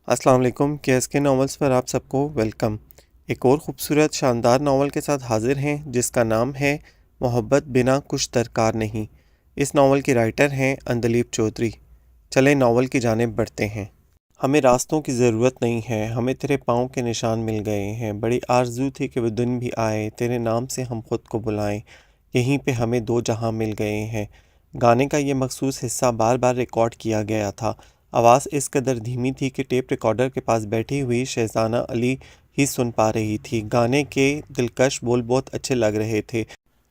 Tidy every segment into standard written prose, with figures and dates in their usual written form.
السلام علیکم کے ناولز پر آپ سب کو ویلکم۔ ایک اور خوبصورت شاندار ناول کے ساتھ حاضر ہیں جس کا نام ہے محبت بنا کچھ درکار نہیں۔ اس ناول کے رائٹر ہیں اندلیپ چودھری۔ چلیں ناول کی جانب بڑھتے ہیں۔ ہمیں راستوں کی ضرورت نہیں ہے، ہمیں تیرے پاؤں کے نشان مل گئے ہیں۔ بڑی آرزو تھی کہ وہ دن بھی آئے، تیرے نام سے ہم خود کو بلائیں، یہیں پہ ہمیں دو جہاں مل گئے ہیں۔ گانے کا یہ مخصوص حصہ بار بار ریکارڈ کیا گیا تھا۔ آواز اس قدر دھیمی تھی کہ ٹیپ ریکارڈر کے پاس بیٹھی ہوئی شہزانہ علی ہی سن پا رہی تھی۔ گانے کے دلکش بول بہت اچھے لگ رہے تھے۔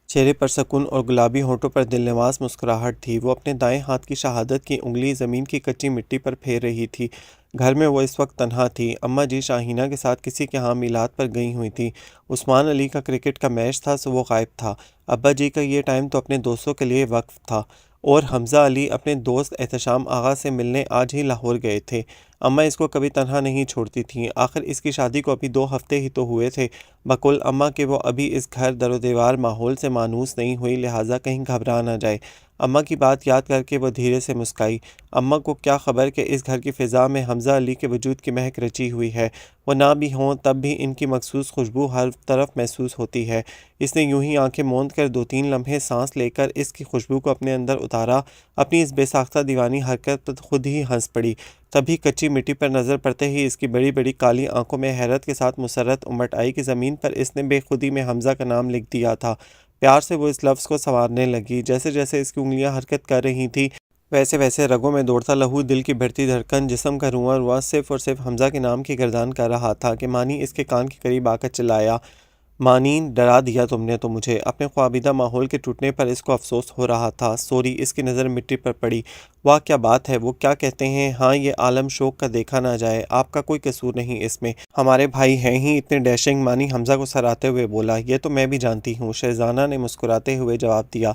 چہرے پر سکون اور گلابی ہونٹوں پر دل نواز مسکراہٹ تھی۔ وہ اپنے دائیں ہاتھ کی شہادت کی انگلی زمین کی کچی مٹی پر پھیر رہی تھی۔ گھر میں وہ اس وقت تنہا تھی۔ اماں جی شاہینہ کے ساتھ کسی کے ہاں میلاد پر گئی ہوئی تھی۔ عثمان علی کا کرکٹ کا میچ تھا سو وہ غائب تھا۔ ابا جی کا یہ ٹائم تو اپنے دوستوں کے لیے وقف تھا، اور حمزہ علی اپنے دوست احتشام آغا سے ملنے آج ہی لاہور گئے تھے۔ اماں اس کو کبھی تنہا نہیں چھوڑتی تھیں۔ آخر اس کی شادی کو ابھی 2 ہفتے ہی تو ہوئے تھے۔ بقول اماں کہ وہ ابھی اس گھر در و دیوار ماحول سے مانوس نہیں ہوئی، لہٰذا کہیں گھبرا نہ جائے۔ اماں کی بات یاد کر کے وہ دھیرے سے مسکرائی۔ اماں کو کیا خبر کہ اس گھر کی فضا میں حمزہ علی کے وجود کی مہک رچی ہوئی ہے۔ وہ نہ بھی ہوں تب بھی ان کی مخصوص خوشبو ہر طرف محسوس ہوتی ہے۔ اس نے یوں ہی آنکھیں موند کر 2-3 لمحے سانس لے کر اس کی خوشبو کو اپنے اندر اتارا۔ اپنی اس بے ساختہ دیوانی حرکت پر خود ہی ہنس پڑی۔ تبھی کچی مٹی پر نظر پڑتے ہی اس کی بڑی بڑی کالی آنکھوں میں حیرت کے ساتھ مسرت امٹ آئی کہ زمین پر اس نے بے خودی میں حمزہ کا نام لکھ دیا تھا۔ پیار سے وہ اس لفظ کو سنوارنے لگی۔ جیسے جیسے اس کی انگلیاں حرکت کر رہی تھی ویسے ویسے رگوں میں دوڑتا لہو، دل کی بڑھتی دھڑکن، جسم کا رواں رواں صرف اور صرف حمزہ کے نام کی گردان کر رہا تھا کہ مانی اس کے کان کے قریب آ کر چلایا، مانی ڈرا دیا تم نے تو مجھے۔ اپنے خوابیدہ ماحول کے ٹوٹنے پر اس کو افسوس ہو رہا تھا۔ سوری، اس کی نظر مٹی پر پڑی۔ واہ کیا بات ہے، وہ کیا کہتے ہیں، ہاں یہ عالم شوق کا دیکھا نہ جائے، آپ کا کوئی قصور نہیں اس میں، ہمارے بھائی ہیں ہی اتنے ڈیشنگ، مانی حمزہ کو سراتے ہوئے بولا۔ یہ تو میں بھی جانتی ہوں، شہزانہ نے مسکراتے ہوئے جواب دیا۔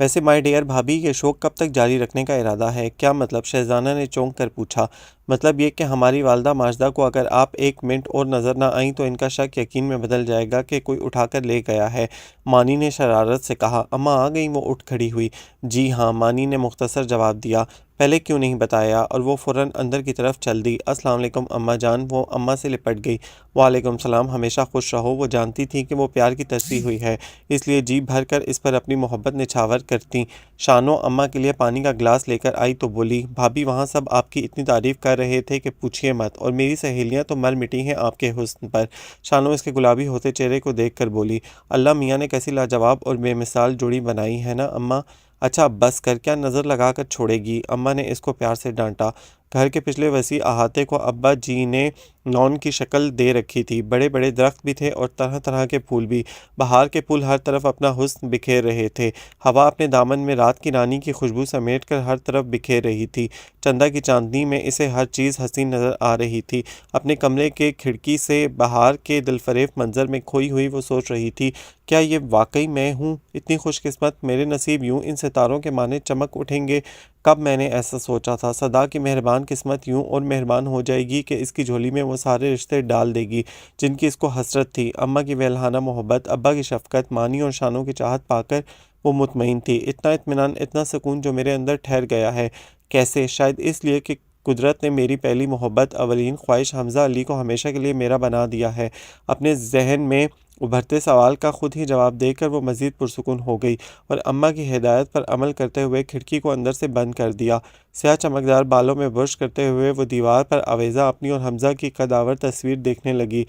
ویسے مائی ڈیئر بھابھی، یہ شوق کب تک جاری رکھنے کا ارادہ ہے؟ کیا مطلب؟ شہزانہ نے چونک کر پوچھا۔ مطلب یہ کہ ہماری والدہ ماجدہ کو اگر آپ 1 منٹ اور نظر نہ آئیں تو ان کا شک یقین میں بدل جائے گا کہ کوئی اٹھا کر لے گیا ہے، مانی نے شرارت سے کہا۔ اماں آ گئیں؟ وہ اٹھ کھڑی ہوئی۔ جی ہاں، مانی نے مختصر جواب دیا۔ پہلے کیوں نہیں بتایا؟ اور وہ فوراً اندر کی طرف چل دی۔ السلام علیکم اماں جان۔ وہ اماں سے لپٹ گئی۔ وعلیکم السلام، ہمیشہ خوش رہو۔ وہ جانتی تھی کہ وہ پیار کی ترسی ہوئی ہے، اس لیے جی بھر کر اس پر اپنی محبت نچھاور کرتی۔ شانو اماں کے لیے پانی کا گلاس لے کر آئی تو بولی، بھابھی وہاں سب آپ کی اتنی تعریف کر رہے تھے کہ پوچھیے مت، اور میری سہیلیاں تو مر مٹی ہیں آپ کے حسن پر۔ شانو اس کے گلابی ہوتے چہرے کو دیکھ کر بولی، اللہ میاں نے کیسی لاجواب اور بے مثال جوڑی بنائی ہے نا اماں۔ اچھا بس کر، کیا نظر لگا کر چھوڑے گی؟ اماں نے اس کو پیار سے ڈانٹا۔ گھر کے پچھلے وسیع احاطے کو ابا جی نے لان کی شکل دے رکھی تھی۔ بڑے بڑے درخت بھی تھے اور طرح طرح کے پھول بھی۔ بہار کے پھول ہر طرف اپنا حسن بکھیر رہے تھے۔ ہوا اپنے دامن میں رات کی رانی کی خوشبو سمیٹ کر ہر طرف بکھیر رہی تھی۔ چندہ کی چاندنی میں اسے ہر چیز حسین نظر آ رہی تھی۔ اپنے کمرے کے کھڑکی سے بہار کے دلفریب منظر میں کھوئی ہوئی وہ سوچ رہی تھی، کیا یہ واقعی میں ہوں اتنی خوش قسمت؟ میرے نصیب یوں ان ستاروں کے مانے چمک اٹھیں گے؟ کب میں نے ایسا سوچا تھا؟ صدا کی مہربان قسمت یوں اور مہربان ہو جائے گی کہ اس کی جھولی میں وہ سارے رشتے ڈال دے گی جن کی اس کو حسرت تھی۔ اماں کی ویلہانہ محبت، ابا کی شفقت، مانی اور شانوں کی چاہت پا کر وہ مطمئن تھی۔ اتنا اطمینان، اتنا سکون جو میرے اندر ٹھہر گیا ہے۔ کیسے؟ شاید اس لیے کہ قدرت نے میری پہلی محبت، اولین خواہش حمزہ علی کو ہمیشہ کے لیے میرا بنا دیا ہے۔ اپنے ذہن میں ابھرتے سوال کا خود ہی جواب دے کر وہ مزید پرسکون ہو گئی اور اماں کی ہدایت پر عمل کرتے ہوئے کھڑکی کو اندر سے بند کر دیا۔ سیاہ چمکدار بالوں میں برش کرتے ہوئے وہ دیوار پر آویزہ اپنی اور حمزہ کی قدآور تصویر دیکھنے لگی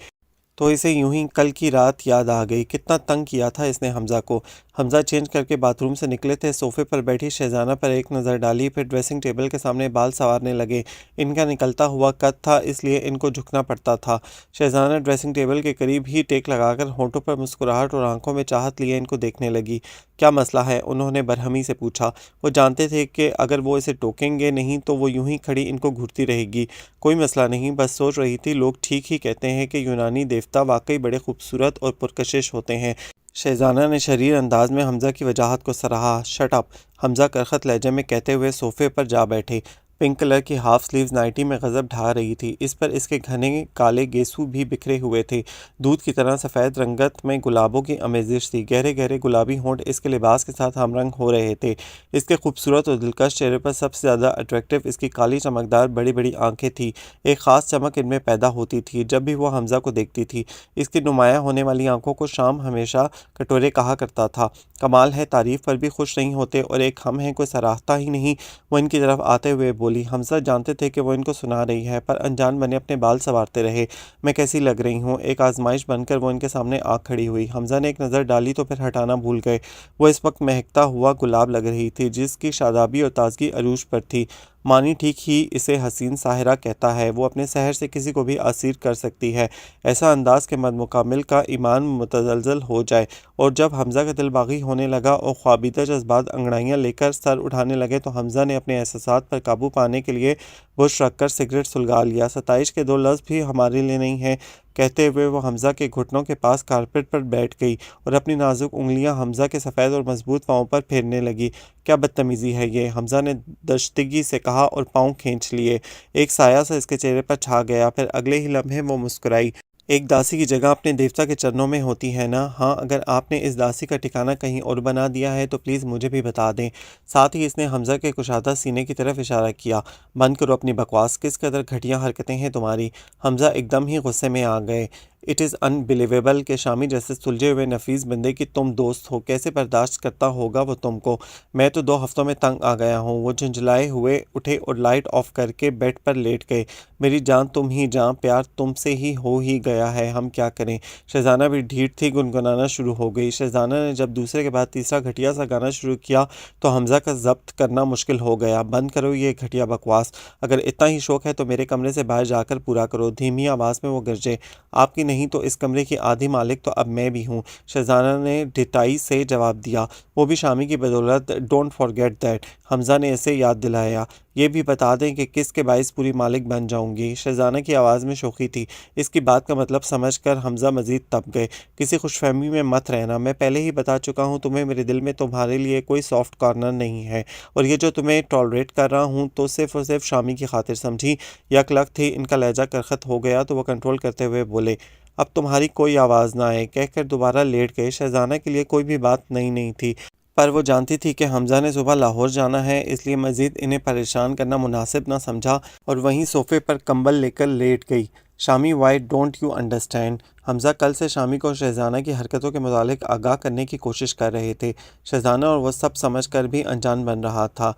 تو اسے یوں ہی کل کی رات یاد آ گئی۔ کتنا تنگ کیا تھا اس نے حمزہ کو۔ حمزہ چینج کر کے باتھ روم سے نکلے تھے، صوفے پر بیٹھی شہزانہ پر ایک نظر ڈالی، پھر ڈریسنگ ٹیبل کے سامنے بال سنوارنے لگے۔ ان کا نکلتا ہوا قد تھا اس لیے ان کو جھکنا پڑتا تھا۔ شہزانہ ڈریسنگ ٹیبل کے قریب ہی ٹیک لگا کر ہونٹوں پر مسکراہٹ اور آنکھوں میں چاہت لیے ان کو دیکھنے لگی۔ کیا مسئلہ ہے؟ انہوں نے برہمی سے پوچھا۔ وہ جانتے تھے کہ اگر وہ اسے ٹوکیں گے نہیں تو وہ یوں ہی کھڑی ان کو گھورتی رہے گی۔ کوئی مسئلہ نہیں، بس سوچ رہی تھی لوگ ٹھیک ہی کہتے ہیں کہ یونانی دیوتا واقعی بڑے خوبصورت اور پرکشش ہوتے ہیں۔ شہزانہ نے شریر انداز میں حمزہ کی وجاہت کو سراہا۔ شٹ اپ، حمزہ کرخت لہجے میں کہتے ہوئے صوفے پر جا بیٹھے۔ پنک کلر کی ہاف سلیوز نائٹی میں غضب ڈھا رہی تھی۔ اس پر اس کے گھنے کالے گیسو بھی بکھرے ہوئے تھے۔ دودھ کی طرح سفید رنگت میں گلابوں کی آمیزش تھی۔ گہرے گہرے گلابی ہونٹ اس کے لباس کے ساتھ ہم رنگ ہو رہے تھے۔ اس کے خوبصورت اور دلکش چہرے پر سب سے زیادہ اٹریکٹیو اس کی کالی چمکدار بڑی بڑی آنکھیں تھیں۔ ایک خاص چمک ان میں پیدا ہوتی تھی جب بھی وہ حمزہ کو دیکھتی تھی۔ اس کی نمایاں ہونے والی آنکھوں کو شام ہمیشہ کٹورے کہا کرتا تھا۔ کمال ہے، تعریف پر بھی خوش نہیں ہوتے اور ایک ہم ہیں کوئی سراہتا ہی نہیں۔ وہ ان کی طرف آتے ہوئے بولی۔ حمزہ جانتے تھے کہ وہ ان کو سنا رہی ہے، پر انجان بنے اپنے بال سنوارتے رہے۔ میں کیسی لگ رہی ہوں؟ ایک آزمائش بن کر وہ ان کے سامنے آ کھڑی ہوئی۔ حمزہ نے ایک نظر ڈالی تو پھر ہٹانا بھول گئے۔ وہ اس وقت مہکتا ہوا گلاب لگ رہی تھی جس کی شادابی اور تازگی عروج پر تھی۔ معنی ٹھیک ہی اسے حسین ساحرہ کہتا ہے۔ وہ اپنے سحر سے کسی کو بھی اسیر کر سکتی ہے۔ ایسا انداز کہ مد مکمل کا ایمان متزلزل ہو جائے۔ اور جب حمزہ کا دل باغی ہونے لگا اور خوابیدہ جذبات انگڑائیاں لے کر سر اٹھانے لگے تو حمزہ نے اپنے احساسات پر قابو پانے کے لیے بش رکھ کر سگریٹ سلگا لیا۔ ستائش کے دو لفظ بھی ہمارے لیے نہیں ہیں، کہتے ہوئے وہ حمزہ کے گھٹنوں کے پاس کارپیٹ پر بیٹھ گئی اور اپنی نازک انگلیاں حمزہ کے سفید اور مضبوط پاؤں پر پھیرنے لگی۔ کیا بدتمیزی ہے یہ، حمزہ نے دشتگی سے کہا اور پاؤں کھینچ لیے۔ ایک سایہ سا اس کے چہرے پر چھا گیا، پھر اگلے ہی لمحے وہ مسکرائی۔ ایک داسی کی جگہ اپنے دیوتا کے چرنوں میں ہوتی ہے نا؟ ہاں، اگر آپ نے اس داسی کا ٹھکانہ کہیں اور بنا دیا ہے تو پلیز مجھے بھی بتا دیں۔ ساتھ ہی اس نے حمزہ کے کشادہ سینے کی طرف اشارہ کیا۔ بند کرو اپنی بکواس، کس قدر گھٹیا حرکتیں ہیں تمہاری۔ حمزہ ایک دم ہی غصے میں آ گئے۔ اٹ از انبلیویبل کہ شامی جیسے سلجھے ہوئے نفیس بندے کی تم دوست ہو، کیسے برداشت کرتا ہوگا وہ تم کو؟ میں تو 2 ہفتوں میں تنگ آ گیا ہوں۔ وہ جھنجھلائے ہوئے اٹھے اور لائٹ آف کر کے بیڈ پر لیٹ گئے۔ میری جان تم ہی جان، پیار تم سے ہی ہو ہی گیا ہے، ہم کیا کریں؟ شہزانہ بھی ڈھیٹ تھی، گنگنانا شروع ہو گئی۔ شہزانہ نے جب دوسرے کے بعد تیسرا گھٹیا سا گانا شروع کیا تو حمزہ کا ضبط کرنا مشکل ہو گیا۔ بند کرو یہ گھٹیا بکواس، اگر اتنا ہی شوق ہے تو میرے کمرے سے باہر جا کر پورا کرو۔ دھیمی آواز میں وہ گرجے۔ آپ کی نہیں تو اس کمرے کی آدھی مالک تو اب میں بھی ہوں، شہزانہ نے ڈٹائی سے جواب دیا۔ وہ بھی شامی کی بدولت، ڈونٹ فارگیٹ دیٹ، حمزہ نے اسے یاد دلایا۔ یہ بھی بتا دیں کہ کس کے باعث پوری مالک بن جاؤں گی؟ شہزانہ کی آواز میں شوخی تھی۔ اس کی بات کا مطلب سمجھ کر حمزہ مزید تپ گئے۔ کسی خوش فہمی میں مت رہنا، میں پہلے ہی بتا چکا ہوں تمہیں، میرے دل میں تمہارے لیے کوئی سافٹ کارنر نہیں ہے، اور یہ جو تمہیں ٹالریٹ کر رہا ہوں تو صرف اور صرف شامی کی خاطر، سمجھی؟ یک لک تھی۔ ان کا لہجہ کرخت ہو گیا تو وہ کنٹرول کرتے ہوئے بولے۔ اب تمہاری کوئی آواز نہ آئے، کہہ کر دوبارہ لیٹ گئے۔ شہزانہ کے لیے کوئی بھی بات نئی نہیں تھی، پر وہ جانتی تھی کہ حمزہ نے صبح لاہور جانا ہے، اس لیے مزید انہیں پریشان کرنا مناسب نہ سمجھا اور وہیں صوفے پر کمبل لے کر لیٹ گئی۔ شامی، وائی ڈونٹ یو انڈرسٹینڈ؟ حمزہ کل سے شامی کو شہزانہ کی حرکتوں کے متعلق آگاہ کرنے کی کوشش کر رہے تھے۔ شہزانہ اور وہ سب سمجھ کر بھی انجان بن رہا تھا۔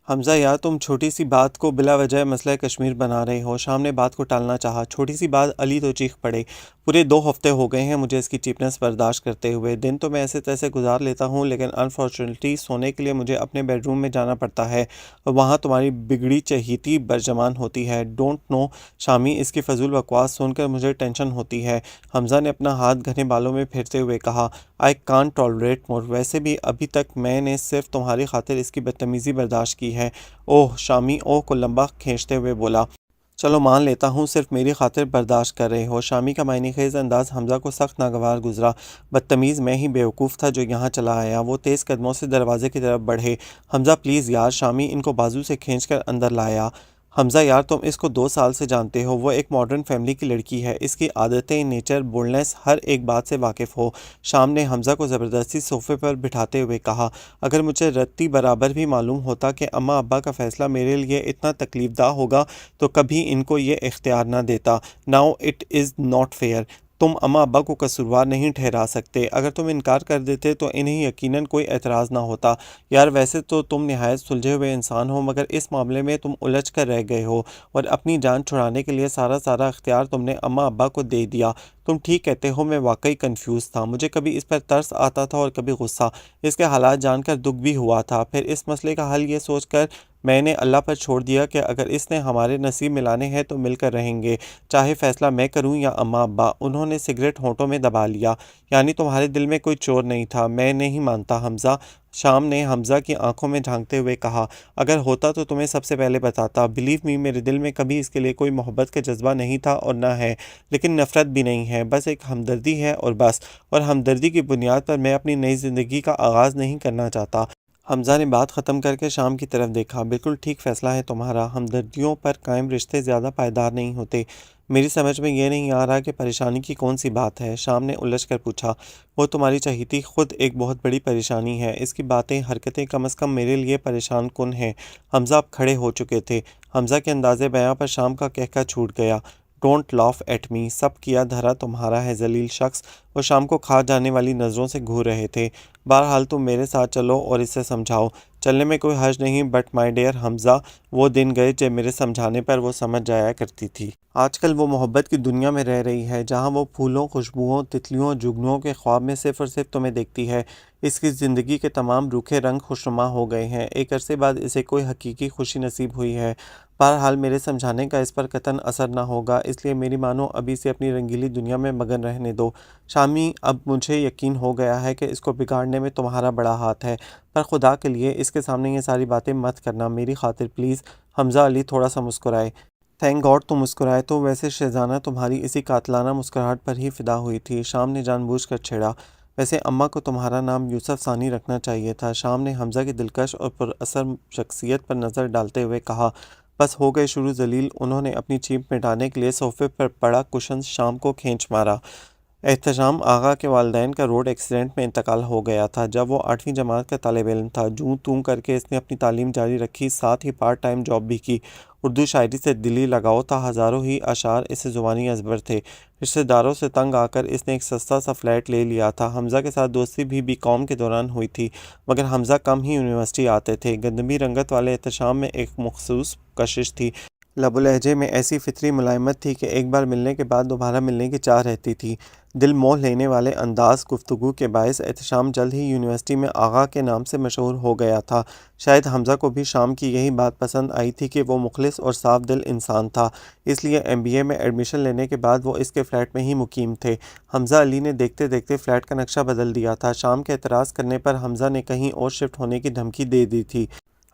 حمزہ یار، تم چھوٹی سی بات کو بلا وجہ مسئلہ کشمیر بنا رہے ہو۔ شام نے بات کو ٹالنا چاہا۔ چھوٹی سی بات؟ علی تو چیخ پڑے۔ پورے 2 ہفتے ہو گئے ہیں مجھے اس کی چیپنس برداشت کرتے ہوئے۔ دن تو میں ایسے تیسے گزار لیتا ہوں، لیکن انفارچونیٹلی سونے کے لیے مجھے اپنے بیڈ روم میں جانا پڑتا ہے اور وہاں تمہاری بگڑی چہیتی برجمان ہوتی ہے۔ ڈونٹ نو شامی، اس کی فضول بکواس سن کر مجھے ٹینشن ہوتی ہے، حمزہ نے اپنا ہاتھ گھنے بالوں میں پھیرتے ہوئے کہا۔ آئی کانٹ ٹالریٹ مور، ویسے بھی ابھی تک میں نے صرف تمہاری خاطر اس کی بدتمیزی برداشت کی ہے۔ اوہ شامی اوہ کو لمبا کھینچتے ہوئے بولا۔ چلو مان لیتا ہوں صرف میری خاطر برداشت کر رہے ہو۔ شامی کا معنی خیز انداز حمزہ کو سخت ناگوار گزرا۔ بدتمیز میں ہی بیوقوف تھا جو یہاں چلا آیا۔ وہ تیز قدموں سے دروازے کی طرف بڑھے۔ حمزہ پلیز یار، شامی ان کو بازو سے کھینچ کر اندر لایا۔ حمزہ یار، تم اس کو 2 سال سے جانتے ہو، وہ ایک ماڈرن فیملی کی لڑکی ہے، اس کی عادتیں، نیچر، بولڈنس، ہر ایک بات سے واقف ہو۔ شام نے حمزہ کو زبردستی صوفے پر بٹھاتے ہوئے کہا۔ اگر مجھے رتی برابر بھی معلوم ہوتا کہ اماں ابا کا فیصلہ میرے لیے اتنا تکلیف دہ ہوگا تو کبھی ان کو یہ اختیار نہ دیتا۔ Now it is not fair, تم اماں ابا کو قصوروار نہیں ٹھہرا سکتے۔ اگر تم انکار کر دیتے تو انہیں یقیناً کوئی اعتراض نہ ہوتا۔ یار ویسے تو تم نہایت سلجھے ہوئے انسان ہو، مگر اس معاملے میں تم الجھ کر رہ گئے ہو اور اپنی جان چھڑانے کے لیے سارا اختیار تم نے اماں ابا کو دے دیا۔ تم ٹھیک کہتے ہو، میں واقعی کنفیوز تھا۔ مجھے کبھی اس پر ترس آتا تھا اور کبھی غصہ۔ اس کے حالات جان کر دکھ بھی ہوا تھا۔ پھر اس مسئلے کا حل یہ سوچ کر میں نے اللہ پر چھوڑ دیا کہ اگر اس نے ہمارے نصیب ملانے ہیں تو مل کر رہیں گے، چاہے فیصلہ میں کروں یا اماں ابا۔ انہوں نے سگریٹ ہونٹوں میں دبا لیا۔ یعنی تمہارے دل میں کوئی چور نہیں تھا؟ میں نہیں مانتا حمزہ، شام نے حمزہ کی آنکھوں میں جھانکتے ہوئے کہا۔ اگر ہوتا تو تمہیں سب سے پہلے بتاتا۔ بلیو می، میرے دل میں کبھی اس کے لیے کوئی محبت کا جذبہ نہیں تھا اور نہ ہے، لیکن نفرت بھی نہیں ہے، بس ایک ہمدردی ہے اور بس، اور ہمدردی کی بنیاد پر میں اپنی نئی زندگی کا آغاز نہیں کرنا چاہتا۔ حمزہ نے بات ختم کر کے شام کی طرف دیکھا۔ بالکل ٹھیک فیصلہ ہے تمہارا، ہمدردیوں پر قائم رشتے زیادہ پائیدار نہیں ہوتے۔ میری سمجھ میں یہ نہیں آ رہا کہ پریشانی کی کون سی بات ہے، شام نے الجھ کر پوچھا۔ وہ تمہاری چہیتی خود ایک بہت بڑی پریشانی ہے، اس کی باتیں حرکتیں کم از کم میرے لیے پریشان کن ہیں۔ حمزہ اب کھڑے ہو چکے تھے۔ حمزہ کے انداز بیاں پر شام کا کہکہ چھوٹ گیا۔ ڈونٹ لاف ایٹ می، سب کیا دھرا تمہارا ہے ذلیل شخص۔ وہ شام کو کھا جانے والی نظروں سے گھور رہے تھے۔ بہرحال تم میرے ساتھ چلو اور اسے سمجھاؤ۔ چلنے میں کوئی حرج نہیں، بٹ مائی ڈیئر حمزہ، وہ دن گئے جب میرے سمجھانے پر وہ سمجھ جایا کرتی تھی۔ آج کل وہ محبت کی دنیا میں رہ رہی ہے، جہاں وہ پھولوں، خوشبوؤں، تتلیوں، جگنوؤں کے خواب میں صرف اور صرف تمہیں دیکھتی ہے۔ اس کی زندگی کے تمام روکھے رنگ خوشنما ہو گئے ہیں۔ ایک عرصے بعد اسے کوئی حقیقی خوشی نصیب ہوئی ہے۔ بہرحال میرے سمجھانے کا اس پر قطعاً اثر نہ ہوگا، اس لیے میری مانو ابھی اسے اپنی رنگیلی دنیا میں مگن رہنے دو۔ شامی، اب مجھے یقین ہو گیا ہے کہ اس کو بگاڑنے میں تمہارا بڑا ہاتھ ہے، پر خدا کے لیے اس کے سامنے یہ ساری باتیں مت کرنا، میری خاطر پلیز۔ حمزہ علی تھوڑا سا مسکرائے۔ تھینک گاڈ تم مسکرائے تو، ویسے شہزانہ تمہاری اسی قاتلانہ مسکراہٹ پر ہی فدا ہوئی تھی، شام نے جان بوجھ کر چھیڑا۔ ویسے اماں کو تمہارا نام یوسف ثانی رکھنا چاہیے تھا، شام نے حمزہ کی دلکش اور پر اثر شخصیت پر نظر ڈالتے ہوئے کہا۔ بس ہو گئے شروع ذلیل، انہوں نے اپنی چیپ مٹانے کے لیے صوفے پر پڑا کشن شام کو کھینچ مارا۔ احتشام آغا کے والدین کا روڈ ایکسیڈنٹ میں انتقال ہو گیا تھا جب وہ 8ویں جماعت کا طالب علم تھا۔ جوں توں کر کے اس نے اپنی تعلیم جاری رکھی، ساتھ ہی پارٹ ٹائم جاب بھی کی۔ اردو شاعری سے دلی لگاؤ تھا، ہزاروں ہی اشعار اسے زبانی ازبر تھے۔ رشتہ داروں سے تنگ آ کر اس نے ایک سستا سا فلیٹ لے لیا تھا۔ حمزہ کے ساتھ دوستی بھی بی کام کے دوران ہوئی تھی، مگر حمزہ کم ہی یونیورسٹی آتے تھے۔ گندمی رنگت والے احتشام میں ایک مخصوص کشش تھی، لب و لہجے میں ایسی فطری ملائمت تھی کہ ایک بار ملنے کے بعد دوبارہ ملنے کی چاہ رہتی تھی۔ دل موہ لینے والے انداز گفتگو کے باعث احتشام جلد ہی یونیورسٹی میں آغا کے نام سے مشہور ہو گیا تھا۔ شاید حمزہ کو بھی شام کی یہی بات پسند آئی تھی کہ وہ مخلص اور صاف دل انسان تھا، اس لیے MBA میں ایڈمیشن لینے کے بعد وہ اس کے فلیٹ میں ہی مقیم تھے۔ حمزہ علی نے دیکھتے دیکھتے فلیٹ کا نقشہ بدل دیا تھا۔ شام کے اعتراض کرنے پر حمزہ نے کہیں اور شفٹ ہونے کی دھمکی دے دی تھی۔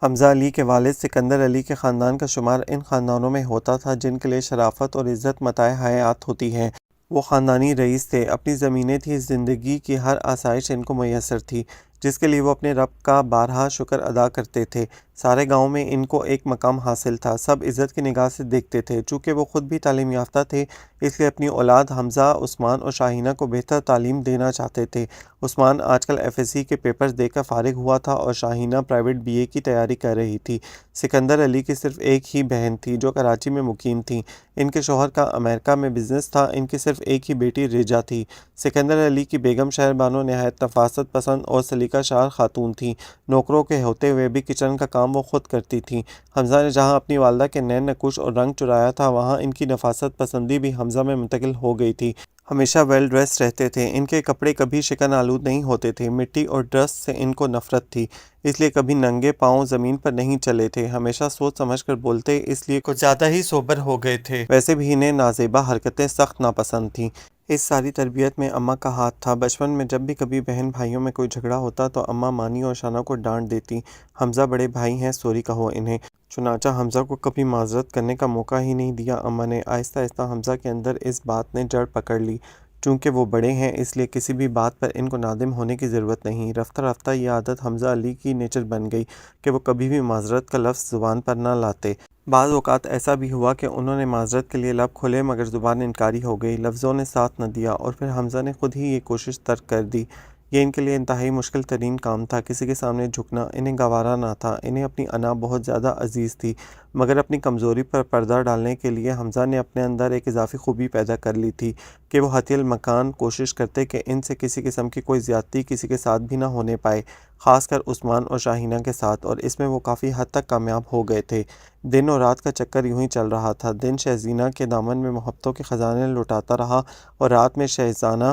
حمزہ علی کے والد سکندر علی کے خاندان کا شمار ان خاندانوں میں ہوتا تھا جن کے لیے شرافت اور عزت متاع حیات ہوتی ہے۔ وہ خاندانی رئیس تھے، اپنی زمینیں تھیں، زندگی کی ہر آسائش ان کو میسر تھی، جس کے لیے وہ اپنے رب کا بارہا شکر ادا کرتے تھے۔ سارے گاؤں میں ان کو ایک مقام حاصل تھا، سب عزت کی نگاہ سے دیکھتے تھے۔ چونکہ وہ خود بھی تعلیم یافتہ تھے، اس لیے اپنی اولاد حمزہ، عثمان اور شاہینہ کو بہتر تعلیم دینا چاہتے تھے۔ عثمان آج کل FSC کے پیپرز دے کر فارغ ہوا تھا اور شاہینہ پرائیویٹ BA کی تیاری کر رہی تھی۔ سکندر علی کی صرف ایک ہی بہن تھی جو کراچی میں مقیم تھی، ان کے شوہر کا امریکہ میں بزنس تھا۔ ان کی صرف ایک ہی بیٹی رجا تھی۔ سکندر علی کی بیگم شہر بانو نہایت نفاست پسند اور سلیقہ شعر خاتون تھیں، نوکروں کے ہوتے ہوئے بھی کچن کا کام وہ خود کرتی تھیں۔ حمزہ نے جہاں اپنی والدہ کے نین نکوش اور رنگ چرایا تھا، وہاں ان کی نفاست پسندی بھی حمزہ میں منتقل ہو گئی تھی۔ ہمیشہ ویل ڈریس رہتے تھے، ان کے کپڑے کبھی شکن آلود نہیں ہوتے تھے۔ مٹی اور ڈسٹ سے ان کو نفرت تھی، اس لیے کبھی ننگے پاؤں زمین پر نہیں چلے تھے۔ ہمیشہ سوچ سمجھ کر بولتے، اس لیے کچھ زیادہ ہی سوبر ہو گئے تھے۔ ویسے بھی انہیں نازیبا حرکتیں سخت ناپسند تھیں۔ اس ساری تربیت میں اماں کا ہاتھ تھا۔ بچپن میں جب بھی کبھی بہن بھائیوں میں کوئی جھگڑا ہوتا تو اماں مانی اور شانہ کو ڈانٹ دیتی، حمزہ بڑے بھائی ہیں، سوری کہو انہیں۔ چنانچہ حمزہ کو کبھی معذرت کرنے کا موقع ہی نہیں دیا اماں نے۔ آہستہ آہستہ حمزہ کے اندر اس بات نے جڑ پکڑ لی، چونکہ وہ بڑے ہیں اس لیے کسی بھی بات پر ان کو نادم ہونے کی ضرورت نہیں۔ رفتہ رفتہ یہ عادت حمزہ علی کی نیچر بن گئی کہ وہ کبھی بھی معذرت کا لفظ زبان پر نہ لاتے۔ بعض اوقات ایسا بھی ہوا کہ انہوں نے معذرت کے لیے لب کھولے مگر زبان انکاری ہو گئی، لفظوں نے ساتھ نہ دیا، اور پھر حمزہ نے خود ہی یہ کوشش ترک کر دی۔ یہ ان کے لیے انتہائی مشکل ترین کام تھا، کسی کے سامنے جھکنا انہیں گوارا نہ تھا۔ انہیں اپنی انا بہت زیادہ عزیز تھی، مگر اپنی کمزوری پر پردہ ڈالنے کے لیے حمزہ نے اپنے اندر ایک اضافی خوبی پیدا کر لی تھی کہ وہ حتی المکان کوشش کرتے کہ ان سے کسی قسم کی کوئی زیادتی کسی کے ساتھ بھی نہ ہونے پائے، خاص کر عثمان اور شاہینہ کے ساتھ، اور اس میں وہ کافی حد تک کامیاب ہو گئے تھے۔ دن اور رات کا چکر یوں ہی چل رہا تھا۔ دن شہزینہ کے دامن میں محبتوں کے خزانے لٹاتا رہا اور رات میں شہزانہ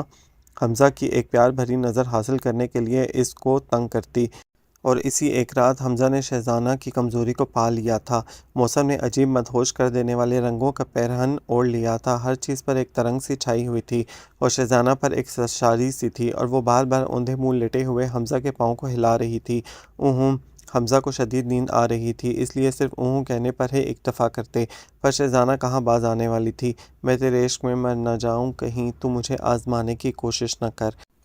حمزہ کی ایک پیار بھری نظر حاصل کرنے کے لیے اس کو تنگ کرتی، اور اسی ایک رات حمزہ نے شہزانہ کی کمزوری کو پا لیا تھا۔ موسم نے عجیب مدہوش کر دینے والے رنگوں کا پیرہن اوڑھ لیا تھا، ہر چیز پر ایک ترنگ سی چھائی ہوئی تھی اور شہزانہ پر ایک سرشاری سی تھی، اور وہ بار بار اوندھے منہ لیٹے ہوئے حمزہ کے پاؤں کو ہلا رہی تھی۔ اونہوں، حمزہ کو شدید نیند آ رہی تھی، اس لیے صرف اونہوں کہنے پر ہی اکتفا کرتے، پر شہزانہ کہاں باز آنے والی تھی۔ میں تیرے عشق میں مر نہ جاؤں کہیں، تو مجھے آزمانے کی کوشش نہ کر۔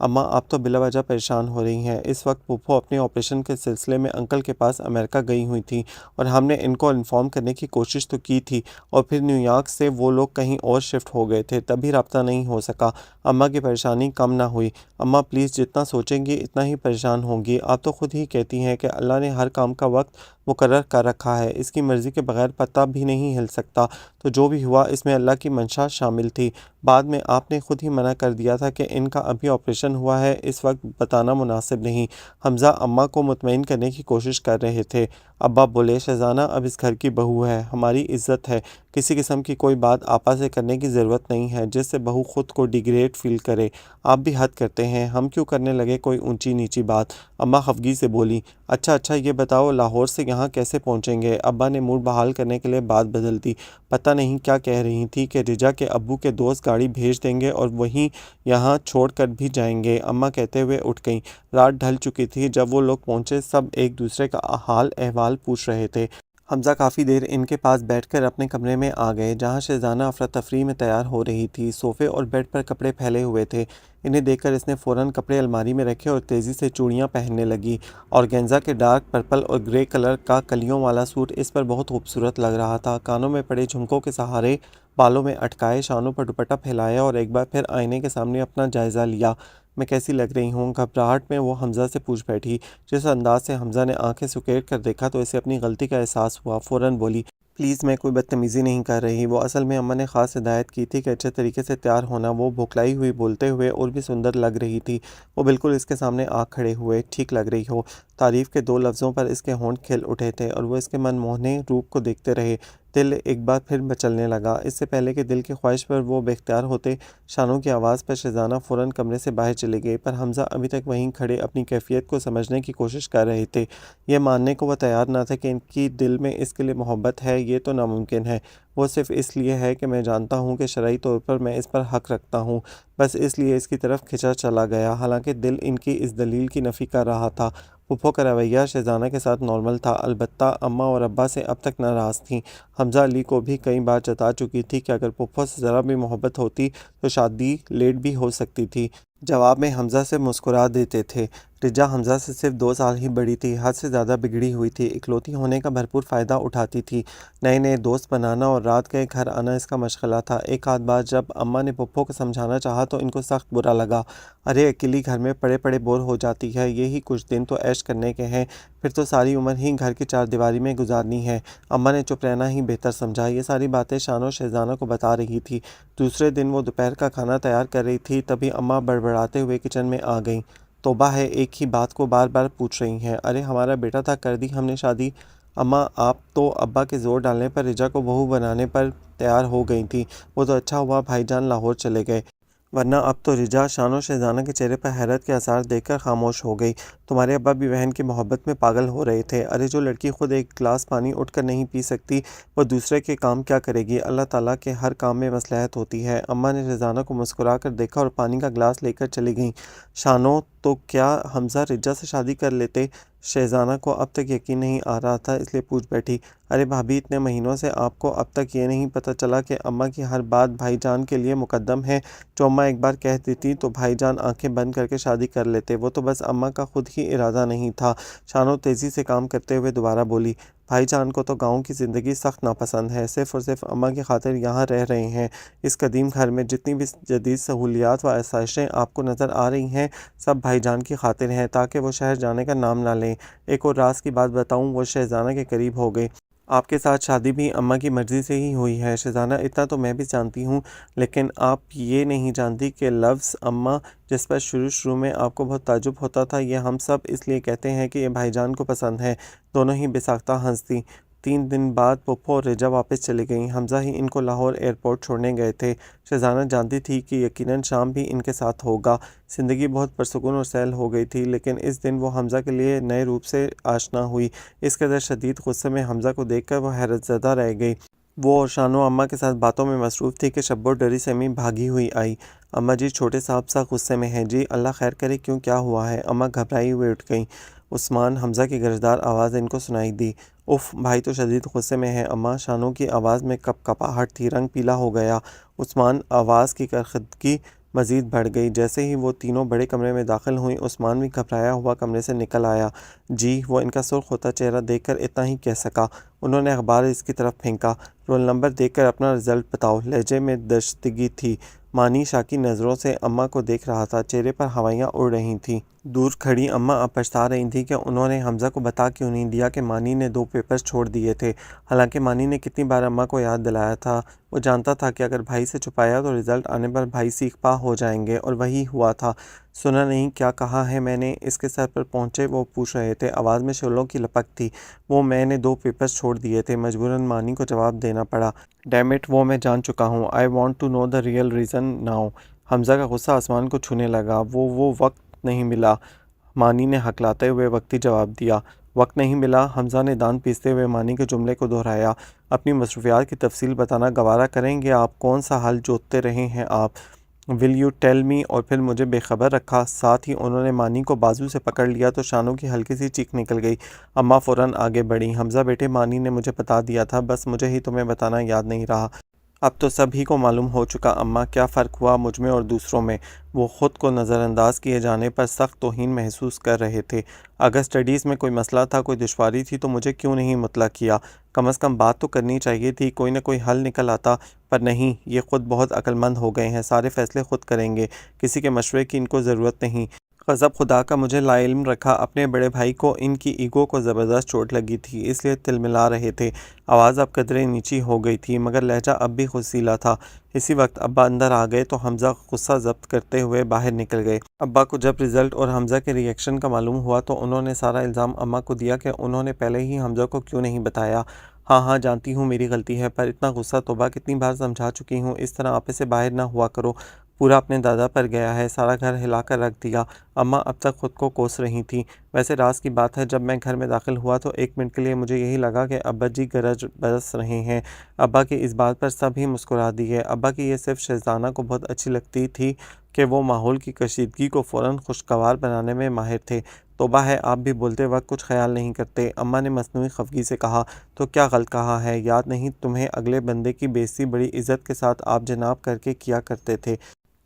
اماں آپ تو بلا وجہ پریشان ہو رہی ہیں۔ اس وقت پھوپھو اپنے آپریشن کے سلسلے میں انکل کے پاس امریکہ گئی ہوئی تھیں اور ہم نے ان کو انفارم کرنے کی کوشش تو کی تھی، اور پھر نیو یارک سے وہ لوگ کہیں اور شفٹ ہو گئے تھے، تبھی رابطہ نہیں ہو سکا۔ اماں کی پریشانی کم نہ ہوئی۔ اماں پلیز جتنا سوچیں گی اتنا ہی پریشان ہوں گی۔ آپ تو خود ہی کہتی ہیں کہ اللہ نے ہر کام کا وقت مقرر کر رکھا ہے، اس کی مرضی کے بغیر پتہ بھی نہیں ہل سکتا، تو جو بھی ہوا اس میں اللہ کی منشا شامل تھی۔ بعد میں آپ نے خود ہی منع کر دیا تھا کہ ان کا ابھی آپریشن ہوا ہے، اس وقت بتانا مناسب نہیں۔ حمزہ اماں کو مطمئن کرنے کی کوشش کر رہے تھے۔ ابا بولے شہزانہ اب اس گھر کی بہو ہے، ہماری عزت ہے، کسی قسم کی کوئی بات آپا سے کرنے کی ضرورت نہیں ہے جس سے بہو خود کو ڈیگریڈ فیل کرے۔ آپ بھی حد کرتے ہیں، ہم کیوں کرنے لگے کوئی اونچی نیچی بات؟ اماں خفگی سے بولی۔ اچھا یہ بتاؤ لاہور سے یہاں کیسے پہنچیں گے؟ ابا نے موڈ بحال کرنے کے لیے بات بدل دی۔ پتہ نہیں کیا کہہ رہی تھی کہ رجا کے ابو کے دوست گاڑی بھیج دیں گے اور وہیں یہاں چھوڑ کر بھی جائیں گے۔ اماں کہتے ہوئے اٹھ گئیں۔ رات ڈھل چکی تھی جب وہ لوگ پہنچے، سب ایک دوسرے کا حال احوال پوچھ رہے تھے۔ حمزہ کافی دیر ان کے پاس بیٹھ کر اپنے کمرے میں آ گئے جہاں شہزانہ افراتفری میں تیار ہو رہی تھی۔ صوفے اور بیڈ پر کپڑے پھیلے ہوئے تھے۔ انہیں دیکھ کر اس نے فوراً کپڑے الماری میں رکھے اور تیزی سے چوڑیاں پہننے لگی۔ اورگینزا کے ڈارک پرپل اور گرے کلر کا کلیوں والا سوٹ اس پر بہت خوبصورت لگ رہا تھا۔ کانوں میں پڑے جھمکوں کے سہارے بالوں میں اٹکائے، شانوں پر دوپٹہ پھیلایا اور ایک بار پھر آئینے کے سامنے اپنا جائزہ لیا۔ میں کیسی لگ رہی ہوں؟ گھبراہٹ میں وہ حمزہ سے پوچھ بیٹھی۔ جس انداز سے حمزہ نے آنکھیں سکیڑ کر دیکھا تو اسے اپنی غلطی کا احساس ہوا۔ فوراً بولی پلیز میں کوئی بدتمیزی نہیں کر رہی، وہ اصل میں اماں نے خاص ہدایت کی تھی کہ اچھے طریقے سے تیار ہونا۔ وہ بھوکلائی ہوئی بولتے ہوئے اور بھی سندر لگ رہی تھی۔ وہ بالکل اس کے سامنے آ کھڑے ہوئے۔ ٹھیک لگ رہی ہو، تعریف کے دو لفظوں پر اس کے ہونٹ کھل اٹھے تھے اور وہ اس کے من موہنے روپ کو دیکھتے رہے۔ دل ایک بار پھر مچلنے لگا۔ اس سے پہلے کہ دل کی خواہش پر وہ بے اختیار ہوتے، شانوں کی آواز پر شہزانہ فوراً کمرے سے باہر چلے گئے، پر حمزہ ابھی تک وہیں کھڑے اپنی کیفیت کو سمجھنے کی کوشش کر رہے تھے۔ یہ ماننے کو وہ تیار نہ تھے کہ ان کی دل میں اس کے لیے محبت ہے، یہ تو ناممکن ہے۔ وہ صرف اس لیے ہے کہ میں جانتا ہوں کہ شرعی طور پر میں اس پر حق رکھتا ہوں، بس اس لیے اس کی طرف کھنچا چلا گیا، حالانکہ دل ان کی اس دلیل کی نفی کر رہا تھا۔ پھوپھو کا رویہ شہزانہ کے ساتھ نارمل تھا، البتہ اماں اور ابا سے اب تک ناراض تھیں۔ حمزہ علی کو بھی کئی بار جتا چکی تھی کہ اگر پھوپھو سے ذرا بھی محبت ہوتی تو شادی لیٹ بھی ہو سکتی تھی۔ جواب میں حمزہ سے مسکرا دیتے تھے۔ رجا حمزہ سے صرف 2 سال ہی بڑی تھی، حد سے زیادہ بگڑی ہوئی تھی، اکلوتی ہونے کا بھرپور فائدہ اٹھاتی تھی۔ نئے دوست بنانا اور رات گئے گھر آنا اس کا مشغلہ تھا۔ ایک آدھ بار جب اماں نے پھوپھو کو سمجھانا چاہا تو ان کو سخت برا لگا۔ ارے اکیلی گھر میں پڑے پڑے بور ہو جاتی ہے، یہی کچھ دن تو عیش کرنے کے ہیں، پھر تو ساری عمر ہی گھر کی چاردیواری میں گزارنی ہے۔ اماں نے چپ رہنا ہی بہتر سمجھا۔ یہ ساری باتیں شانو شہزانہ کو بتا رہی تھی۔ دوسرے دن وہ دوپہر کا کھانا تیار کر رہی تھی، تبھی اماں بڑبڑاتے ہوئے کچن میں آ گئیں۔ توبہ ہے، ایک ہی بات کو بار بار پوچھ رہی ہیں۔ ارے ہمارا بیٹا تھا، کر دی ہم نے شادی۔ اماں آپ تو ابا کے زور ڈالنے پر رجا کو بہو بنانے پر تیار ہو گئی تھیں، وہ تو اچھا ہوا بھائی جان لاہور چلے گئے، ورنہ اب تو رجا شانو شہزانہ کے چہرے پر حیرت کے آثار دیکھ کر خاموش ہو گئی۔ تمہارے ابا بھی بہن کی محبت میں پاگل ہو رہے تھے۔ ارے جو لڑکی خود ایک گلاس پانی اٹھ کر نہیں پی سکتی وہ دوسرے کے کام کیا کرے گی؟ اللہ تعالیٰ کے ہر کام میں مصلحت ہوتی ہے۔ اماں نے شہزانہ کو مسکرا کر دیکھا اور پانی کا گلاس لے کر چلی گئیں۔ شانو تو کیا حمزہ رجا سے شادی کر لیتے؟ شہزانہ کو اب تک یقین نہیں آ رہا تھا، اس لیے پوچھ بیٹھی۔ ارے بھابھی اتنے مہینوں سے آپ کو اب تک یہ نہیں پتہ چلا کہ اماں کی ہر بات بھائی جان کے لیے مقدم ہے؟ جو اماں ایک بار کہہ دیتی تو بھائی جان آنکھیں بند کر کے شادی کر لیتے، وہ تو بس اماں کا خود ہی ارادہ نہیں تھا۔ شانو تیزی سے کام کرتے ہوئے دوبارہ بولی۔ بھائی جان کو تو گاؤں کی زندگی سخت ناپسند ہے، صرف اور صرف اماں کی خاطر یہاں رہ رہے ہیں۔ اس قدیم گھر میں جتنی بھی جدید سہولیات و آسائشیں آپ کو نظر آ رہی ہیں سب بھائی جان کی خاطر ہیں، تاکہ وہ شہر جانے کا نام نہ لیں۔ ایک اور راز کی بات بتاؤں، وہ شہزانہ کے قریب ہو گئے۔ آپ کے ساتھ شادی بھی اماں کی مرضی سے ہی ہوئی ہے شہزانہ، اتنا تو میں بھی جانتی ہوں، لیکن آپ یہ نہیں جانتی کہ لفظ اماں جس پر شروع میں آپ کو بہت تعجب ہوتا تھا، یہ ہم سب اس لیے کہتے ہیں کہ یہ بھائی جان کو پسند ہے۔ دونوں ہی بے ساختہ ہنس دیں۔ 3 دن بعد پھوپھو اور رجا واپس چلی گئیں۔ حمزہ ہی ان کو لاہور ایئرپورٹ چھوڑنے گئے تھے۔ شہزانہ جانتی تھی کہ یقیناً شام بھی ان کے ساتھ ہوگا۔ زندگی بہت پرسکون اور سہل ہو گئی تھی، لیکن اس دن وہ حمزہ کے لیے نئے روپ سے آشنا ہوئی۔ اس قدر شدید غصے میں حمزہ کو دیکھ کر وہ حیرت زدہ رہ گئی۔ وہ اور شانو اماں کے ساتھ باتوں میں مصروف تھی کہ شبو ڈری سمی بھاگی ہوئی آئی۔ اماں جی چھوٹے صاحب سا غصے میں ہیں جی، اللہ خیر کرے، کیوں کیا ہوا ہے؟ اماں گھبرائی ہوئے اٹھ گئیں۔ عثمان حمزہ کی گرجدار آواز ان کو سنائی دی۔ اف، بھائی تو شدید غصے میں ہے اماں۔ شانو کی آواز میں کپاہٹ تھی، رنگ پیلا ہو گیا۔ عثمان آواز کی کرخدگی مزید بڑھ گئی۔ جیسے ہی وہ تینوں بڑے کمرے میں داخل ہوئیں، عثمان بھی گھبرایا ہوا کمرے سے نکل آیا۔ جی، وہ ان کا سرخ ہوتا چہرہ دیکھ کر اتنا ہی کہہ سکا۔ انہوں نے اخبار اس کی طرف پھینکا۔ رول نمبر دیکھ کر اپنا رزلٹ بتاؤ۔ لہجے میں درشتگی تھی۔ مانی شاکی نظروں سے اماں کو دیکھ رہا تھا، چہرے پر ہوائیاں اڑ رہی تھیں۔ دور کھڑی اماں اب پچھتا رہی تھیں کہ انہوں نے حمزہ کو بتا کیوں نہیں دیا کہ مانی نے 2 پیپرز چھوڑ دیے تھے۔ حالانکہ مانی نے کتنی بار اماں کو یاد دلایا تھا، وہ جانتا تھا کہ اگر بھائی سے چھپایا تو رزلٹ آنے پر بھائی سیکھ پا ہو جائیں گے، اور وہی ہوا تھا۔ سنا نہیں کیا کہا ہے میں نے؟ اس کے سر پر پہنچے وہ پوچھ رہے تھے، آواز میں شعلوں کی لپک تھی۔ وہ میں نے 2 پیپرز چھوڑ دیے تھے، مجبوراً مانی کو جواب دینا پڑا۔ ڈیم اٹ، وہ میں جان چکا ہوں۔ I want to know the real reason now. Hamza کا غصہ آسمان کو چھونے لگا۔ وہ وقت نہیں ملا، مانی نے ہکلاتے ہوئے وقتی جواب دیا۔ وقت نہیں ملا؟ حمزہ نے دانت پیستے ہوئے مانی کے جملے کو دہرایا۔ اپنی مصروفیات کی تفصیل بتانا گوارا کریں گے آپ؟ کون سا حل جوتتے رہے ہیں آپ؟ Will you tell me? اور پھر مجھے بے خبر رکھا۔ ساتھ ہی انہوں نے مانی کو بازو سے پکڑ لیا تو شانوں کی ہلکی سی چیخ نکل گئی۔ اماں فوراً آگے بڑھی۔ حمزہ بیٹے، مانی نے مجھے بتا دیا تھا، بس مجھے ہی تمہیں بتانا یاد نہیں رہا۔ اب تو سب ہی کو معلوم ہو چکا اماں۔ کیا فرق ہوا مجھ میں اور دوسروں میں؟ وہ خود کو نظر انداز کیے جانے پر سخت توہین محسوس کر رہے تھے۔ اگر سٹڈیز میں کوئی مسئلہ تھا، کوئی دشواری تھی، تو مجھے کیوں نہیں مطلع کیا؟ کم از کم بات تو کرنی چاہیے تھی، کوئی نہ کوئی حل نکل آتا۔ پر نہیں، یہ خود بہت عقل مند ہو گئے ہیں، سارے فیصلے خود کریں گے، کسی کے مشورے کی ان کو ضرورت نہیں۔ غضب خدا کا مجھے لاعلم رکھا۔ اپنے بڑے بھائی کو ان کی ایگو کو زبردست چوٹ لگی تھی، اس لیے تلملا رہے تھے۔ آواز اب قدرے نیچی ہو گئی تھی، مگر لہجہ اب بھی غصیلا تھا۔ اسی وقت ابا اندر آ گئے تو حمزہ غصہ ضبط کرتے ہوئے باہر نکل گئے۔ ابا کو جب رزلٹ اور حمزہ کے ری ایکشن کا معلوم ہوا تو انہوں نے سارا الزام اماں کو دیا کہ انہوں نے پہلے ہی حمزہ کو کیوں نہیں بتایا۔ ہاں ہاں، جانتی ہوں میری غلطی ہے، پر اتنا غصہ توبہ کتنی بار سمجھا چکی ہوں، اس طرح آپے سے باہر نہ ہوا کرو۔ پورا اپنے دادا پر گیا ہے، سارا گھر ہلا کر رکھ دیا۔ اماں اب تک خود کو کوس رہی تھیں۔ ویسے راز کی بات ہے، جب میں گھر میں داخل ہوا تو 1 منٹ کے لیے مجھے یہی لگا کہ ابا جی گرج برس رہے ہیں۔ ابا کی اس بات پر سب ہی مسکرا دیے۔ ابا کی یہ صرف شہزانہ کو بہت اچھی لگتی تھی کہ وہ ماحول کی کشیدگی کو فوراً خوشگوار بنانے میں ماہر تھے۔ توبہ ہے، آپ بھی بولتے وقت کچھ خیال نہیں کرتے، اماں نے مصنوعی خفگی سے کہا۔ تو کیا غلط کہا ہے؟ یاد نہیں تمہیں اگلے بندے کی بے عزتی بڑی عزت کے ساتھ آپ جناب کر کے کیا کرتے تھے؟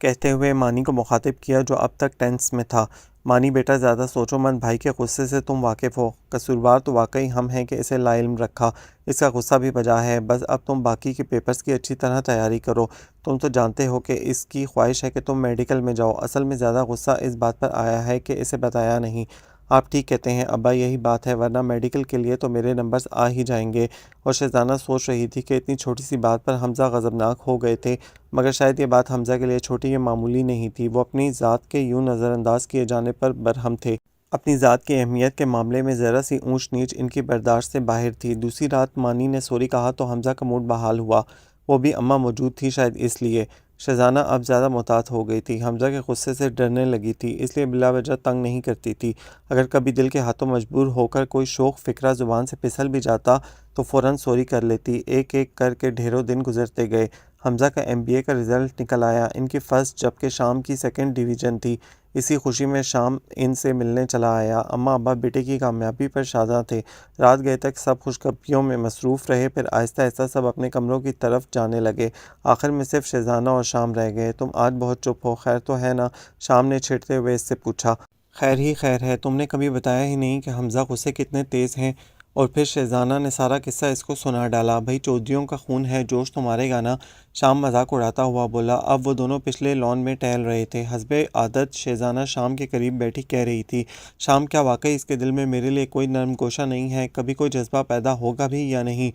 کہتے ہوئے مانی کو مخاطب کیا جو اب تک ٹینس میں تھا۔ مانی بیٹا، زیادہ سوچو مت، بھائی کے غصے سے تم واقف ہو، قصوروار تو واقعی ہم ہیں کہ اسے لاعلم رکھا، اس کا غصہ بھی بجا ہے، بس اب تم باقی کے پیپرز کی اچھی طرح تیاری کرو۔ تم تو جانتے ہو کہ اس کی خواہش ہے کہ تم میڈیکل میں جاؤ، اصل میں زیادہ غصہ اس بات پر آیا ہے کہ اسے بتایا نہیں۔ آپ ٹھیک کہتے ہیں ابا، یہی بات ہے، ورنہ میڈیکل کے لیے تو میرے نمبرز آ ہی جائیں گے۔ اور شہزانہ سوچ رہی تھی کہ اتنی چھوٹی سی بات پر حمزہ غضبناک ہو گئے تھے، مگر شاید یہ بات حمزہ کے لیے چھوٹی یا معمولی نہیں تھی۔ وہ اپنی ذات کے یوں نظر انداز کیے جانے پر برہم تھے۔ اپنی ذات کی اہمیت کے معاملے میں ذرا سی اونچ نیچ ان کی برداشت سے باہر تھی۔ دوسری رات مانی نے سوری کہا تو حمزہ کا موڈ بحال ہوا، وہ بھی اماں موجود تھی شاید اس لیے۔ شہزانہ اب زیادہ محتاط ہو گئی تھی، حمزہ کے غصے سے ڈرنے لگی تھی، اس لیے بلا وجہ تنگ نہیں کرتی تھی۔ اگر کبھی دل کے ہاتھوں مجبور ہو کر کوئی شوخ فکرہ زبان سے پھسل بھی جاتا تو فوراً سوری کر لیتی۔ ایک ایک کر کے ڈھیروں دن گزرتے گئے۔ حمزہ کا MBA کا رزلٹ نکل آیا، ان کی فرسٹ جبکہ شام کی سیکنڈ ڈویژن تھی۔ اسی خوشی میں شام ان سے ملنے چلا آیا۔ اماں ابا بیٹے کی کامیابی پر شاداں تھے۔ رات گئے تک سب خوشخبریوں میں مصروف رہے، پھر آہستہ آہستہ سب اپنے کمروں کی طرف جانے لگے۔ آخر میں صرف شہزانہ اور شام رہ گئے۔ تم آج بہت چپ ہو، خیر تو ہے نا؟ شام نے چھیڑتے ہوئے اس سے پوچھا۔ خیر ہی خیر ہے، تم نے کبھی بتایا ہی نہیں کہ حمزہ غصے کتنے تیز ہیں۔ اور پھر شہزانہ نے سارا قصہ اس کو سنا ڈالا۔ بھئی چودھریوں کا خون ہے، جوش تو مارے گا نا؟ شام مذاق اڑاتا ہوا بولا۔ اب وہ دونوں پچھلے لان میں ٹہل رہے تھے۔ حسب عادت شہزانہ شام کے قریب بیٹھی کہہ رہی تھی، شام کیا واقعی اس کے دل میں میرے لیے کوئی نرم گوشہ نہیں ہے؟ کبھی کوئی جذبہ پیدا ہوگا بھی یا نہیں؟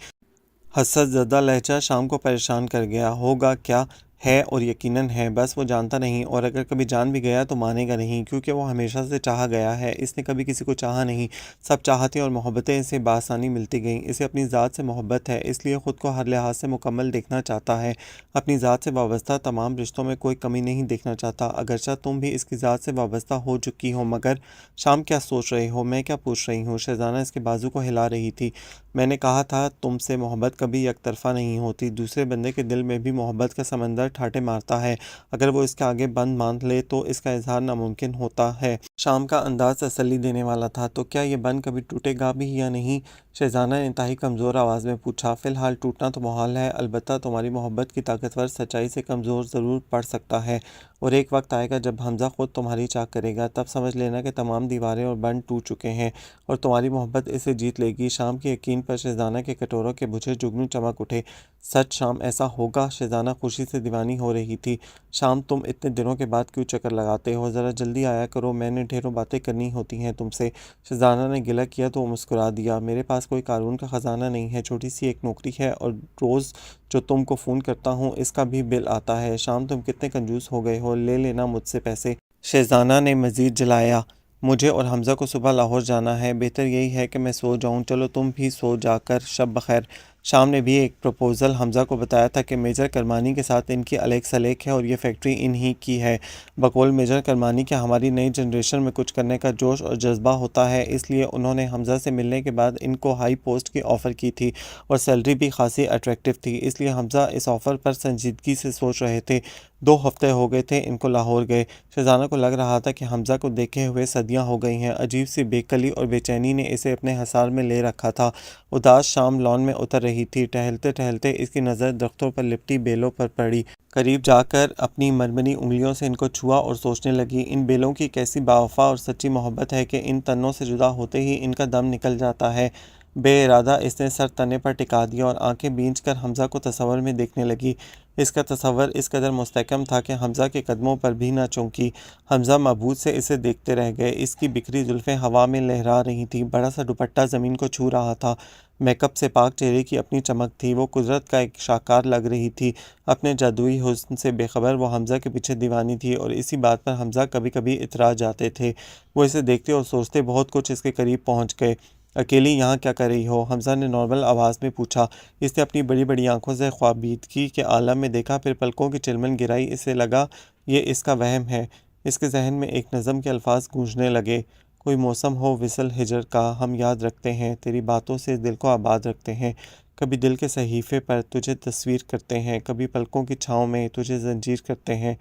حسد زدہ لہجہ شام کو پریشان کر گیا۔ ہوگا کیا؟ ہے، اور یقیناً ہے، بس وہ جانتا نہیں، اور اگر کبھی جان بھی گیا تو مانے گا نہیں، کیونکہ وہ ہمیشہ سے چاہا گیا ہے، اس نے کبھی کسی کو چاہا نہیں۔ سب چاہتیں اور محبتیں اسے بآسانی ملتی گئیں۔ اسے اپنی ذات سے محبت ہے، اس لیے خود کو ہر لحاظ سے مکمل دیکھنا چاہتا ہے، اپنی ذات سے وابستہ تمام رشتوں میں کوئی کمی نہیں دیکھنا چاہتا، اگرچہ تم بھی اس کی ذات سے وابستہ ہو چکی ہو۔ مگر شام کیا سوچ رہے ہو؟ میں کیا پوچھ رہی ہوں؟ شہزانہ اس کے بازو کو ہلا رہی تھی۔ میں نے کہا تھا تم سے محبت کبھی یک طرفہ نہیں ہوتی، دوسرے بندے کے دل میں بھی محبت کا سمندر ٹھاٹے مارتا ہے۔ اگر وہ اس کے آگے بند مان لے تو اس کا اظہار ناممکن ہوتا ہے۔ شام کا انداز تسلی دینے والا تھا۔ تو کیا یہ بند کبھی ٹوٹے گا بھی یا نہیں؟ شہزانہ نے انتہائی کمزور آواز میں پوچھا۔ فی الحال ٹوٹنا تو محال ہے، البتہ تمہاری محبت کی طاقتور سچائی سے کمزور ضرور پڑ سکتا ہے، اور ایک وقت آئے گا جب حمزہ خود تمہاری چاک کرے گا، تب سمجھ لینا کہ تمام دیواریں اور بند ٹوٹ چکے ہیں اور تمہاری محبت اسے جیت لے گی۔ شام کے یقین پر شہزانہ کے کٹوروں کے بجھے جگنو چمک اٹھے۔ سچ شام، ایسا ہوگا؟ شہزانہ خوشی سے دیوانی ہو رہی تھی۔ شام، تم اتنے دنوں کے بعد کیوں چکر لگاتے ہو؟ ذرا جلدی آیا کرو، میں نے ڈھیروں باتیں کرنی ہوتی ہیں تم سے۔ شہزانہ نے گلہ کیا تو وہ مسکرا دیا۔ میرے پاس کوئی قارون کا خزانہ نہیں ہے، چھوٹی سی ایک نوکری ہے، اور روز جو تم کو فون کرتا ہوں اس کا بھی بل آتا ہے۔ شام، تم کتنے کنجوس ہو گئے ہو، لے لینا مجھ سے پیسے۔ شہزانہ نے مزید جلایا۔ مجھے اور حمزہ کو صبح لاہور جانا ہے، بہتر یہی ہے کہ میں سو جاؤں۔ چلو تم بھی سو جا کر، شب بخیر۔ شام نے بھی ایک پروپوزل حمزہ کو بتایا تھا کہ میجر کرمانی کے ساتھ ان کی الیک سلیک ہے اور یہ فیکٹری انہی کی ہے۔ بقول میجر کرمانی کے ہماری نئی جنریشن میں کچھ کرنے کا جوش اور جذبہ ہوتا ہے، اس لیے انہوں نے حمزہ سے ملنے کے بعد ان کو ہائی پوسٹ کی آفر کی تھی، اور سیلری بھی خاصی اٹریکٹیو تھی، اس لیے حمزہ اس آفر پر سنجیدگی سے سوچ رہے تھے۔ 2 ہفتے ہو گئے تھے ان کو لاہور گئے۔ شہزانہ کو لگ رہا تھا کہ حمزہ کو دیکھے ہوئے صدیاں ہو گئی ہیں۔ عجیب سی بے کلی اور بے چینی نے اسے اپنے حصار میں لے رکھا تھا۔ اداس شام لان میں اتر رہی تھی۔ ٹہلتے ٹہلتے اس کی نظر درختوں پر لپٹی بیلوں پر پڑی۔ قریب جا کر اپنی مرمری انگلیوں سے ان کو چھوا اور سوچنے لگی، ان بیلوں کی کیسی باوفا اور سچی محبت ہے کہ ان تنوں سے جدا ہوتے ہی ان کا دم نکل جاتا ہے۔ بے ارادہ اس نے سر تنے پر ٹکا دیا اور آنکھیں بینچ کر حمزہ کو تصور میں دیکھنے لگی۔ اس کا تصور اس قدر مستحکم تھا کہ حمزہ کے قدموں پر بھی نہ چونکی۔ حمزہ مبہوت سے اسے دیکھتے رہ گئے۔ اس کی بکھری زلفیں ہوا میں لہرا رہی تھیں، بڑا سا دوپٹہ زمین کو چھو رہا تھا، میک اپ سے پاک چہرے کی اپنی چمک تھی، وہ قدرت کا ایک شاہکار لگ رہی تھی۔ اپنے جادوئی حسن سے بے خبر وہ حمزہ کے پیچھے دیوانی تھی، اور اسی بات پر حمزہ کبھی کبھی اترا جاتے تھے۔ وہ اسے دیکھتے اور سوچتے بہت کچھ اس کے قریب پہنچ گئے۔ اکیلی یہاں کیا کر رہی ہو؟ حمزہ نے نارمل آواز میں پوچھا۔ اس نے اپنی بڑی بڑی آنکھوں سے خوابیدگی کے عالم میں دیکھا، پھر پلکوں کی چلمن گرائی۔ اسے لگا یہ اس کا وہم ہے۔ اس کے ذہن میں ایک نظم کے الفاظ گونجنے لگے، کوئی موسم ہو وصل ہجر کا، ہم یاد رکھتے ہیں تیری باتوں سے دل کو آباد رکھتے ہیں، کبھی دل کے صحیفے پر تجھے تصویر کرتے ہیں، کبھی پلکوں کی چھاؤں میں تجھے زنجیر کرتے ہیں،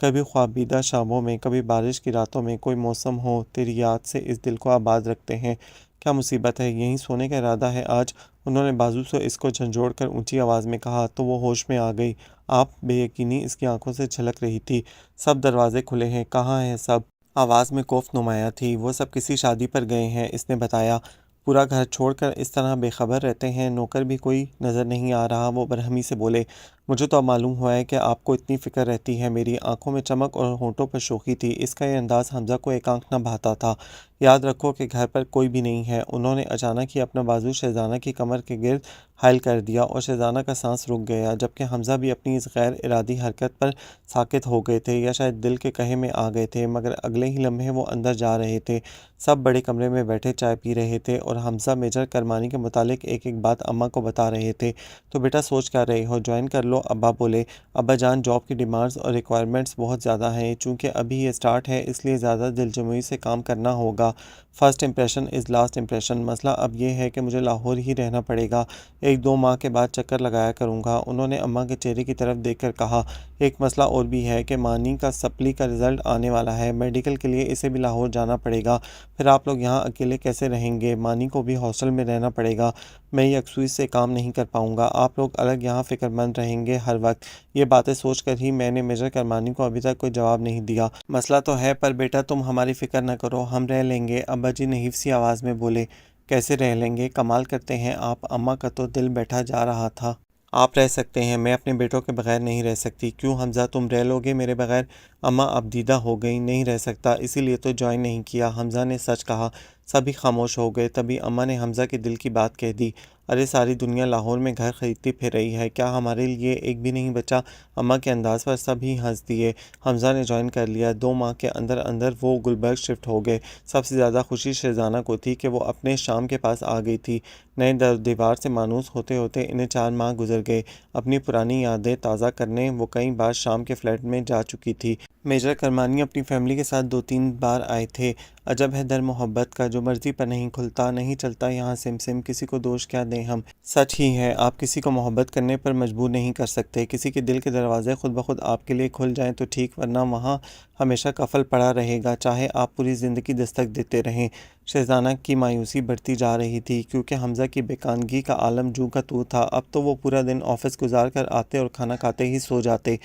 کبھی خوابیدہ شاموں میں، کبھی بارش کی راتوں میں، کوئی موسم ہو تیری یاد سے اس دل کو آباد رکھتے ہیں۔ کیا مصیبت ہے، یہیں سونے کا ارادہ ہے آج؟ انہوں نے بازو سے اس کو جھنجھوڑ کر اونچی آواز میں کہا، تو وہ ہوش میں آ گئی۔ آپ؟ بے یقینی اس کی آنکھوں سے جھلک رہی تھی۔ سب دروازے کھلے ہیں، کہاں ہیں سب؟ آواز میں کوفت نمایاں تھی۔ وہ سب کسی شادی پر گئے ہیں، اس نے بتایا۔ پورا گھر چھوڑ کر اس طرح بے خبر رہتے ہیں، نوکر بھی کوئی نظر نہیں آ رہا؟ وہ برہمی سے بولے۔ مجھے تو اب معلوم ہوا ہے کہ آپ کو اتنی فکر رہتی ہے میری۔ آنکھوں میں چمک اور ہونٹوں پر شوخی تھی۔ اس کا یہ انداز حمزہ کو ایک آنکھ نہ بھاتا تھا۔ یاد رکھو کہ گھر پر کوئی بھی نہیں ہے۔ انہوں نے اچانک ہی اپنا بازو شہزانہ کی کمر کے گرد حائل کر دیا، اور شہزانہ کا سانس رک گیا، جبکہ حمزہ بھی اپنی اس غیر ارادی حرکت پر ساکت ہو گئے تھے، یا شاید دل کے کہے میں آ گئے تھے، مگر اگلے ہی لمحے وہ اندر جا رہے تھے۔ سب بڑے کمرے میں بیٹھے چائے پی رہے تھے، اور حمزہ میجر کرمانی کے متعلق ایک ایک بات اماں کو بتا رہے تھے۔ تو بیٹا سوچ کیا رہے ہو، جوائن کر لو، ابا بولے۔ ابا جان، جاب کی ڈیمانڈز اور ریکوائرمنٹس بہت زیادہ ہیں، چونکہ ابھی یہ سٹارٹ ہے اس لیے زیادہ دلجمعی سے کام کرنا ہوگا۔ First impression is last impression. مسئلہ اب یہ ہے کہ مجھے لاہور ہی رہنا پڑے گا، 1-2 ماہ کے بعد چکر لگایا کروں گا۔ انہوں نے اماں کے چہرے کی طرف دیکھ کر کہا، ایک مسئلہ اور بھی ہے کہ مانی کا سپلی کا رزلٹ آنے والا ہے، میڈیکل کے لیے اسے بھی لاہور جانا پڑے گا، پھر آپ لوگ یہاں اکیلے کیسے رہیں گے؟ مانی کو بھی ہاسٹل میں رہنا پڑے گا، میں یکسوئی سے کام نہیں کر پاؤں گا، آپ لوگ الگ یہاں فکر مند رہیں گے ہر وقت۔ یہ باتیں سوچ کر ہی میں نے میجر کرمانی کو ابھی تک کوئی جواب نہیں دیا۔ مسئلہ تو ہے، پر بیٹا تم ہماری فکر نہ کرو، ہم رہ لیں گے، ابا جی نحیف سی آواز میں بولے۔ کیسے رہ لیں گے؟ کمال کرتے ہیں آپ، اماں کا تو دل بیٹھا جا رہا تھا۔ آپ رہ سکتے ہیں، میں اپنے بیٹوں کے بغیر نہیں رہ سکتی۔ کیوں حمزہ، تم رہ لو گے میرے بغیر؟ اماں اب دیدہ ہو گئی، نہیں رہ سکتا، اسی لیے تو جوائن نہیں کیا۔ حمزہ نے سچ کہا۔ سبھی خاموش ہو گئے۔ تبھی اماں نے حمزہ کے دل کی بات کہہ دی، ارے ساری دنیا لاہور میں گھر خریدتی پھر رہی ہے، کیا ہمارے لیے ایک بھی نہیں بچا؟ اماں کے انداز پر سب ہی ہنس دیے۔ حمزہ نے جوائن کر لیا۔ 2 ماہ کے اندر اندر وہ گلبرگ شفٹ ہو گئے۔ سب سے زیادہ خوشی شہزانہ کو تھی کہ وہ اپنے شام کے پاس آ گئی تھی۔ نئے در دیوار سے مانوس ہوتے ہوتے انہیں 4 ماہ گزر گئے۔ اپنی پرانی یادیں تازہ کرنے وہ کئی بار شام کے فلیٹ میں جا چکی تھی۔ میجر کرمانی اپنی فیملی کے ساتھ 2-3 بار آئے تھے۔ عجب ہے در محبت کا، جو مرضی پر نہیں کھلتا، نہیں چلتا یہاں سم سم، کسی کو دوش کیا دیں ہم۔ سچ ہی ہے، آپ کسی کو محبت کرنے پر مجبور نہیں کر سکتے۔ کسی کے دل کے دروازے خود بخود آپ کے لیے کھل جائیں تو ٹھیک، ورنہ وہاں ہمیشہ قفل پڑا رہے گا، چاہے آپ پوری زندگی دستک دیتے رہیں۔ شہزانہ کی مایوسی بڑھتی جا رہی تھی، کیونکہ حمزہ کی بیگانگی کا عالم جوں کا توں تھا۔ اب تو وہ پورا دن آفس گزار کر آتے اور کھانا کھاتے ہی سو جاتے،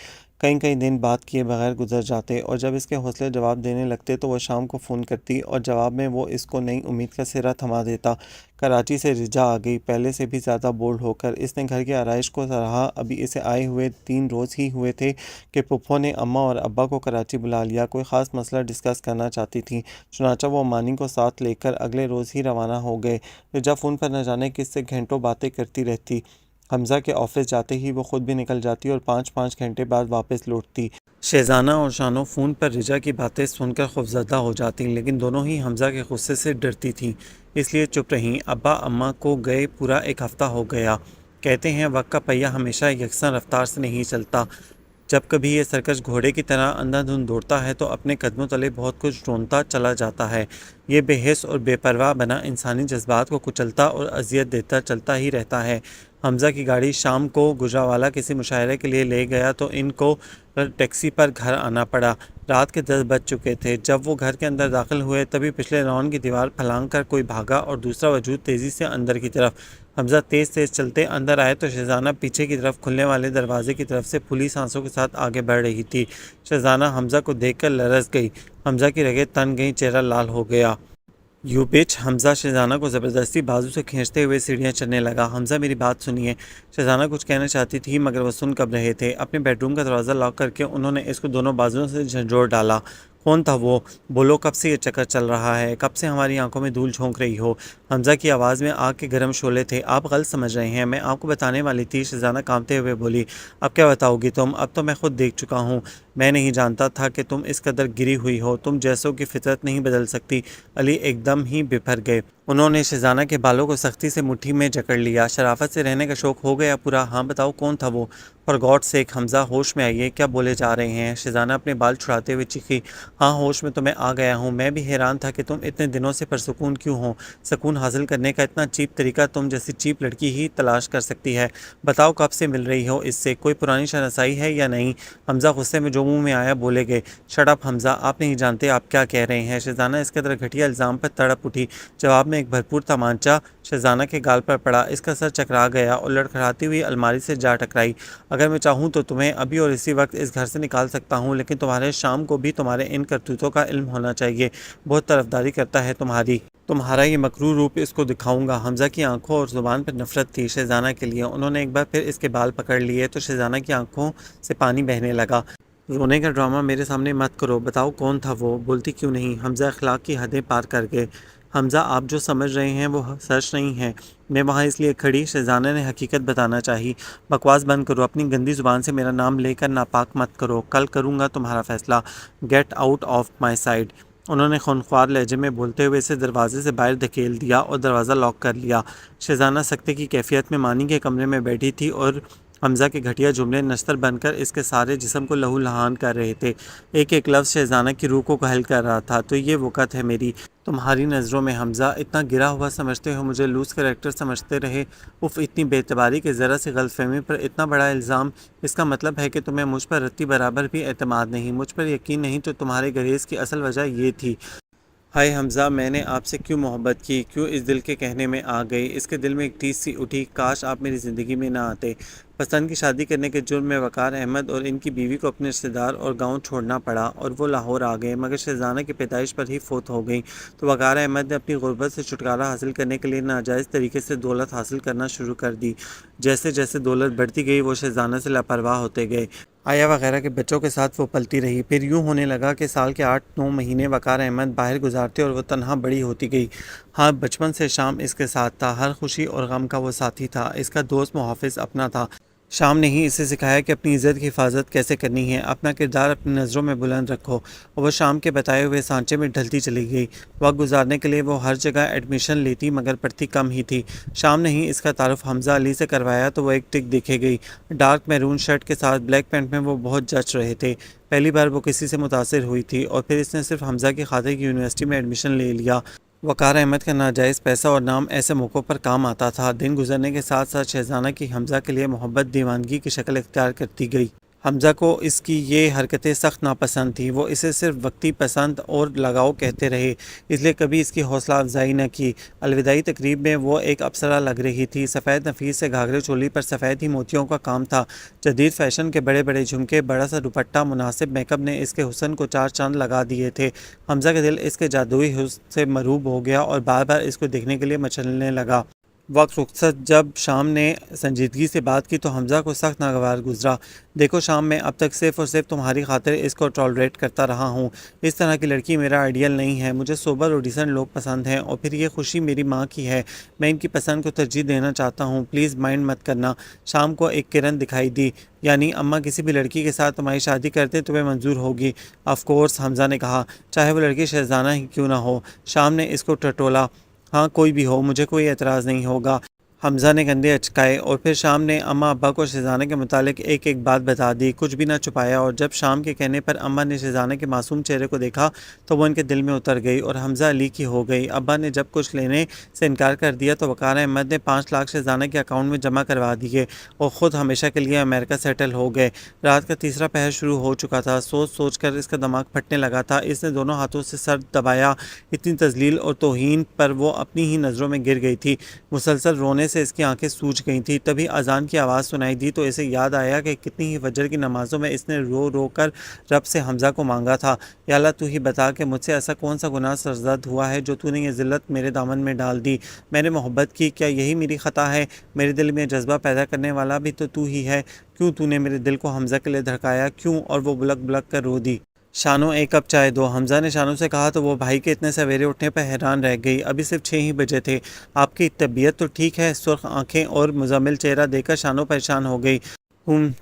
کئی دن بات کیے بغیر گزر جاتے، اور جب اس کے حوصلے جواب دینے لگتے تو وہ شام کو فون کرتی اور جواب میں وہ اس کو نئی امید کا سرا تھما دیتا۔ کراچی سے رجا آ گئی، پہلے سے بھی زیادہ بولڈ ہو کر۔ اس نے گھر کی آرائش کو سراہا۔ ابھی اسے آئے ہوئے 3 روز ہی ہوئے تھے کہ پھپھو نے اماں اور ابا کو کراچی بلا لیا، کوئی خاص مسئلہ ڈسکس کرنا چاہتی تھیں، چنانچہ وہ مانی کو ساتھ لے کر اگلے روز ہی روانہ ہو گئے۔ رجا فون پر نہ جانے کس سے گھنٹوں باتیں کرتی رہتی۔ حمزہ کے آفس جاتے ہی وہ خود بھی نکل جاتی اور 5 گھنٹے بعد واپس لوٹتی۔ شہزانہ اور شانو فون پر رجا کی باتیں سن کر خوفزدہ ہو جاتی، لیکن دونوں ہی حمزہ کے غصے سے ڈرتی تھیں، اس لیے چپ رہیں۔ ابا اماں کو گئے پورا 1 ہفتہ ہو گیا۔ کہتے ہیں وقت کا پہیہ ہمیشہ یکساں رفتار سے نہیں چلتا، جب کبھی یہ سرکش گھوڑے کی طرح اندھا دھند دوڑتا ہے تو اپنے قدموں تلے بہت کچھ ڈھونڈتا چلا جاتا ہے۔ یہ بے حس اور بے پرواہ بنا انسانی جذبات کو کچلتا اور اذیت دیتا چلتا ہی رہتا ہے۔ حمزہ کی گاڑی شام کو گجرانوالہ کسی مشاعرے کے لیے لے گیا تو ان کو ٹیکسی پر گھر آنا پڑا۔ رات کے 10 بج چکے تھے۔ جب وہ گھر کے اندر داخل ہوئے تبھی پچھلے راؤنڈ کی دیوار پھلانگ کر کوئی بھاگا اور دوسرا وجود تیزی سے اندر کی طرف۔ حمزہ تیز چلتے اندر آئے تو شہزانہ پیچھے کی طرف کھلنے والے دروازے کی طرف سے پھولی سانسوں کے ساتھ آگے بڑھ رہی تھی۔ شہزانہ حمزہ کو دیکھ کر لرز گئی، حمزہ کی رگیں تن گئیں، چہرہ لال ہو گیا۔ یو بچ! حمزہ شہزانہ کو زبردستی بازو سے کھینچتے ہوئے سیڑھیاں چڑھنے لگا۔ حمزہ میری بات سنیے۔ شہزانہ کچھ کہنا چاہتی تھی مگر وہ سن کب رہے تھے۔ اپنے بیڈ روم کا دروازہ لاک کر کے انہوں نے اس کو دونوں بازوؤں سے جھنجھوڑ ڈالا۔ کون تھا وہ؟ بولو، کب سے یہ چکر چل رہا ہے؟ کب سے ہماری آنکھوں میں دھول جھونک رہی ہو؟ حمزہ کی آواز میں آگ کے گرم شعلے تھے۔ آپ غلط سمجھ رہے ہیں، میں آپ کو بتانے والی تھی۔ شہزانہ کانپتے ہوئے بولی۔ اب کیا بتاؤ گی تم؟ اب تو میں خود دیکھ چکا ہوں۔ میں نہیں جانتا تھا کہ تم اس قدر گری ہوئی ہو، تم جیسوں کی فطرت نہیں بدل سکتی۔ علی ایک دم ہی بپھر گئے۔ انہوں نے شہزانہ کے بالوں کو سختی سے مٹھی میں جکڑ لیا۔ شرافت سے رہنے کا شوق ہو گیا پورا؟ ہاں بتاؤ کون تھا وہ؟ فار گاڈ سیک حمزہ، ہوش میں آئیے، کیا بولے جا رہے ہیں؟ شہزانہ اپنے بال چھڑاتے ہوئے چیخی۔ ہاں ہوش میں تو میں آ گیا ہوں، میں بھی حیران تھا کہ تم اتنے دنوں سے پرسکون کیوں ہو۔ سکون حاصل کرنے کا اتنا چیپ طریقہ تم جیسی چیپ لڑکی ہی تلاش کر سکتی ہے۔ بتاؤ کب سے مل رہی ہو اس سے؟ کوئی پرانی شناسائی ہے یا نہیں؟ حمزہ غصے میں جو منہ میں آیا بولے گئے۔ شٹ اپ حمزہ، آپ نہیں جانتے آپ کیا کہہ رہے ہیں۔ شہزانہ اس قدر گھٹیا الزام پر تڑپ اٹھی۔ جواب میں ایک بھرپور تمانچہ شہزانہ کے گال پر پڑا، اس کا سر چکرا گیا اور لڑکھڑاتی ہوئی الماری سے جا ٹکرائی۔ اگر میں چاہوں تو تمہیں ابھی اور اسی وقت اس گھر سے نکال سکتا ہوں، لیکن تمہارے شام کو بھی تمہارے ان کرتوتوں کا علم ہونا چاہیے۔ بہت طرفداری کرتا ہے تمہاری۔ تمہارا یہ مکروہ روپ اس کو دکھاؤں گا۔ حمزہ کی آنکھوں اور زبان پر نفرت تھی شہزانہ کے لیے۔ انہوں نے ایک بار پھر اس کے بال پکڑ لیے تو شہزانہ کی آنکھوں سے پانی بہنے لگا۔ رونے کا ڈرامہ میرے سامنے مت کرو، بتاؤ کون تھا وہ؟ بولتی کیوں نہیں؟ حمزہ اخلاق کی حدیں پار کر گئے۔ حمزہ آپ جو سمجھ رہے ہیں وہ سچ نہیں ہے۔ میں وہاں اس لیے کھڑی، شہزانہ نے حقیقت بتانا چاہی۔ بکواس بند کرو، اپنی گندی زبان سے میرا نام لے کر ناپاک مت کرو، کل کروں گا تمہارا فیصلہ۔ Get out of my side. انہوں نے خونخوار لہجے میں بولتے ہوئے اسے دروازے سے باہر دھکیل دیا اور دروازہ لاک کر لیا۔ شہزانہ سکتے کی کیفیت میں مانی کے کمرے میں بیٹھی تھی اور حمزہ کے گھٹیا جملے نشتر بن کر اس کے سارے جسم کو لہو لہان کر رہے تھے۔ ایک ایک لفظ شہزانہ کی روح کو گھل کر رہا تھا۔ تو یہ وقت ہے میری تمہاری نظروں میں حمزہ؟ اتنا گرا ہوا سمجھتے ہو مجھے؟ لوز کریکٹر سمجھتے رہے؟ اف، اتنی بے اعتباری کے ذرا سی غلط فہمی پر اتنا بڑا الزام! اس کا مطلب ہے کہ تمہیں مجھ پر رتی برابر بھی اعتماد نہیں، مجھ پر یقین نہیں۔ تو تمہارے گریز کی اصل وجہ یہ تھی۔ ہائے حمزہ، میں نے آپ سے کیوں محبت کی، کیوں اس دل کے کہنے میں آ گئی؟ اس کے دل میں ایک ٹیس سی اٹھی، کاش آپ میری زندگی میں نہ آتے۔ پسند کی شادی کرنے کے جرم میں وقار احمد اور ان کی بیوی کو اپنے رشتہ دار اور گاؤں چھوڑنا پڑا اور وہ لاہور آ گئے، مگر شہزانہ کی پیدائش پر ہی فوت ہو گئیں۔ تو وقار احمد نے اپنی غربت سے چھٹکارا حاصل کرنے کے لیے ناجائز طریقے سے دولت حاصل کرنا شروع کر دی۔ جیسے جیسے دولت بڑھتی گئی وہ شہزانہ سے لاپرواہ ہوتے گئے۔ آیا وغیرہ کے بچوں کے ساتھ وہ پلتی رہی۔ پھر یوں ہونے لگا کہ سال کے 8-9 مہینے وقار احمد باہر گزارتے اور وہ تنہا بڑی ہوتی گئی۔ ہاں، بچپن سے شام اس کے ساتھ تھا، ہر خوشی اور غم کا وہ ساتھی تھا، اس کا دوست محافظ اپنا تھا۔ شام نے ہی اسے سکھایا کہ اپنی عزت کی حفاظت کیسے کرنی ہے، اپنا کردار اپنی نظروں میں بلند رکھو، اور وہ شام کے بتائے ہوئے سانچے میں ڈھلتی چلی گئی۔ وقت گزارنے کے لیے وہ ہر جگہ ایڈمیشن لیتی مگر پڑھتی کم ہی تھی۔ شام نے ہی اس کا تعارف حمزہ علی سے کروایا تو وہ ایک ٹک دکھے گئی۔ ڈارک میرون شرٹ کے ساتھ بلیک پینٹ میں وہ بہت جچ رہے تھے۔ پہلی بار وہ کسی سے متاثر ہوئی تھی اور پھر اس نے صرف حمزہ کی خاطر کی یونیورسٹی میں ایڈمیشن لے لیا۔ وقار احمد کا ناجائز پیسہ اور نام ایسے موقعوں پر کام آتا تھا۔ دن گزرنے کے ساتھ ساتھ شہزانہ کی حمزہ کے لیے محبت دیوانگی کی شکل اختیار کرتی گئی۔ حمزہ کو اس کی یہ حرکتیں سخت ناپسند تھیں۔ وہ اسے صرف وقتی پسند اور لگاؤ کہتے رہے، اس لیے کبھی اس کی حوصلہ افزائی نہ کی۔ الوداعی تقریب میں وہ ایک اپسرا لگ رہی تھی۔ سفید نفیس سے گھاگھرے چولی پر سفید ہی موتیوں کا کام تھا۔ جدید فیشن کے بڑے بڑے جھمکے، بڑا سا دوپٹہ، مناسب میک اپ نے اس کے حسن کو چار چاند لگا دیے تھے۔ حمزہ کا دل اس کے جادوئی حسن سے مرعوب ہو گیا اور بار بار اس کو دیکھنے کے لیے مچلنے لگا۔ وقت رخصت جب شام نے سنجیدگی سے بات کی تو حمزہ کو سخت ناگوار گزرا۔ دیکھو شام، میں اب تک صرف اور صرف تمہاری خاطر اس کو ٹالریٹ کرتا رہا ہوں۔ اس طرح کی لڑکی میرا آئیڈیل نہیں ہے۔ مجھے سوبر اور ڈیسنٹ لوگ پسند ہیں، اور پھر یہ خوشی میری ماں کی ہے۔ میں ان کی پسند کو ترجیح دینا چاہتا ہوں، پلیز مائنڈ مت کرنا۔ شام کو ایک کرن دکھائی دی، یعنی اماں کسی بھی لڑکی کے ساتھ تمہاری شادی کرتے تمہیں منظور ہوگی؟ آف کورس، حمزہ نے کہا، چاہے وہ لڑکی شہزانہ ہی کیوں نہ ہو۔ شام نے اس کو ٹٹولا، ہاں کوئی بھی ہو، مجھے کوئی اعتراض نہیں ہوگا۔ حمزہ نے کندھے اچکائے اور پھر شام نے اماں ابا کو شہزانہ کے متعلق ایک ایک بات بتا دی، کچھ بھی نہ چھپایا۔ اور جب شام کے کہنے پر اماں نے شہزانہ کے معصوم چہرے کو دیکھا تو وہ ان کے دل میں اتر گئی اور حمزہ علی کی ہو گئی۔ ابا نے جب کچھ لینے سے انکار کر دیا تو وقار احمد نے 5 لاکھ شہزانہ کے اکاؤنٹ میں جمع کروا دیے اور خود ہمیشہ کے لیے امریکہ سیٹل ہو گئے۔ رات کا تیسرا پہر شروع ہو چکا تھا۔ سوچ سوچ کر اس کا دماغ پھٹنے لگا تھا۔ اس نے دونوں ہاتھوں سے سر دبایا۔ اتنی تذلیل اور توہین پر وہ اپنی ہی نظروں میں گر گئی تھی۔ مسلسل رونے سے اس کی آنکھیں سوج گئی تھیں۔ تبھی اذان کی آواز سنائی دی تو اسے یاد آیا کہ کتنی ہی فجر کی نمازوں میں اس نے رو رو کر رب سے حمزہ کو مانگا تھا، یا اللہ تو ہی بتا کہ مجھ سے ایسا کون سا گناہ سرزد ہوا ہے جو تو نے یہ ذلت میرے دامن میں ڈال دی۔ میں نے محبت کی، کیا یہی میری خطا ہے؟ میرے دل میں جذبہ پیدا کرنے والا بھی تو ہی ہے۔ کیوں تو نے میرے دل کو حمزہ کے لیے دھڑکایا؟ کیوں؟ اور وہ بلک بلک کر رو دی۔ شانو، ایک کپ چائے دو، حمزہ نے شانو سے کہا تو وہ بھائی کے اتنے سویرے اٹھنے پر حیران رہ گئی۔ ابھی صرف 6 ہی بجے تھے۔ آپ کی طبیعت تو ٹھیک ہے؟ سرخ آنکھیں اور مزمل چہرہ دیکھ کر شانو پریشان ہو گئی۔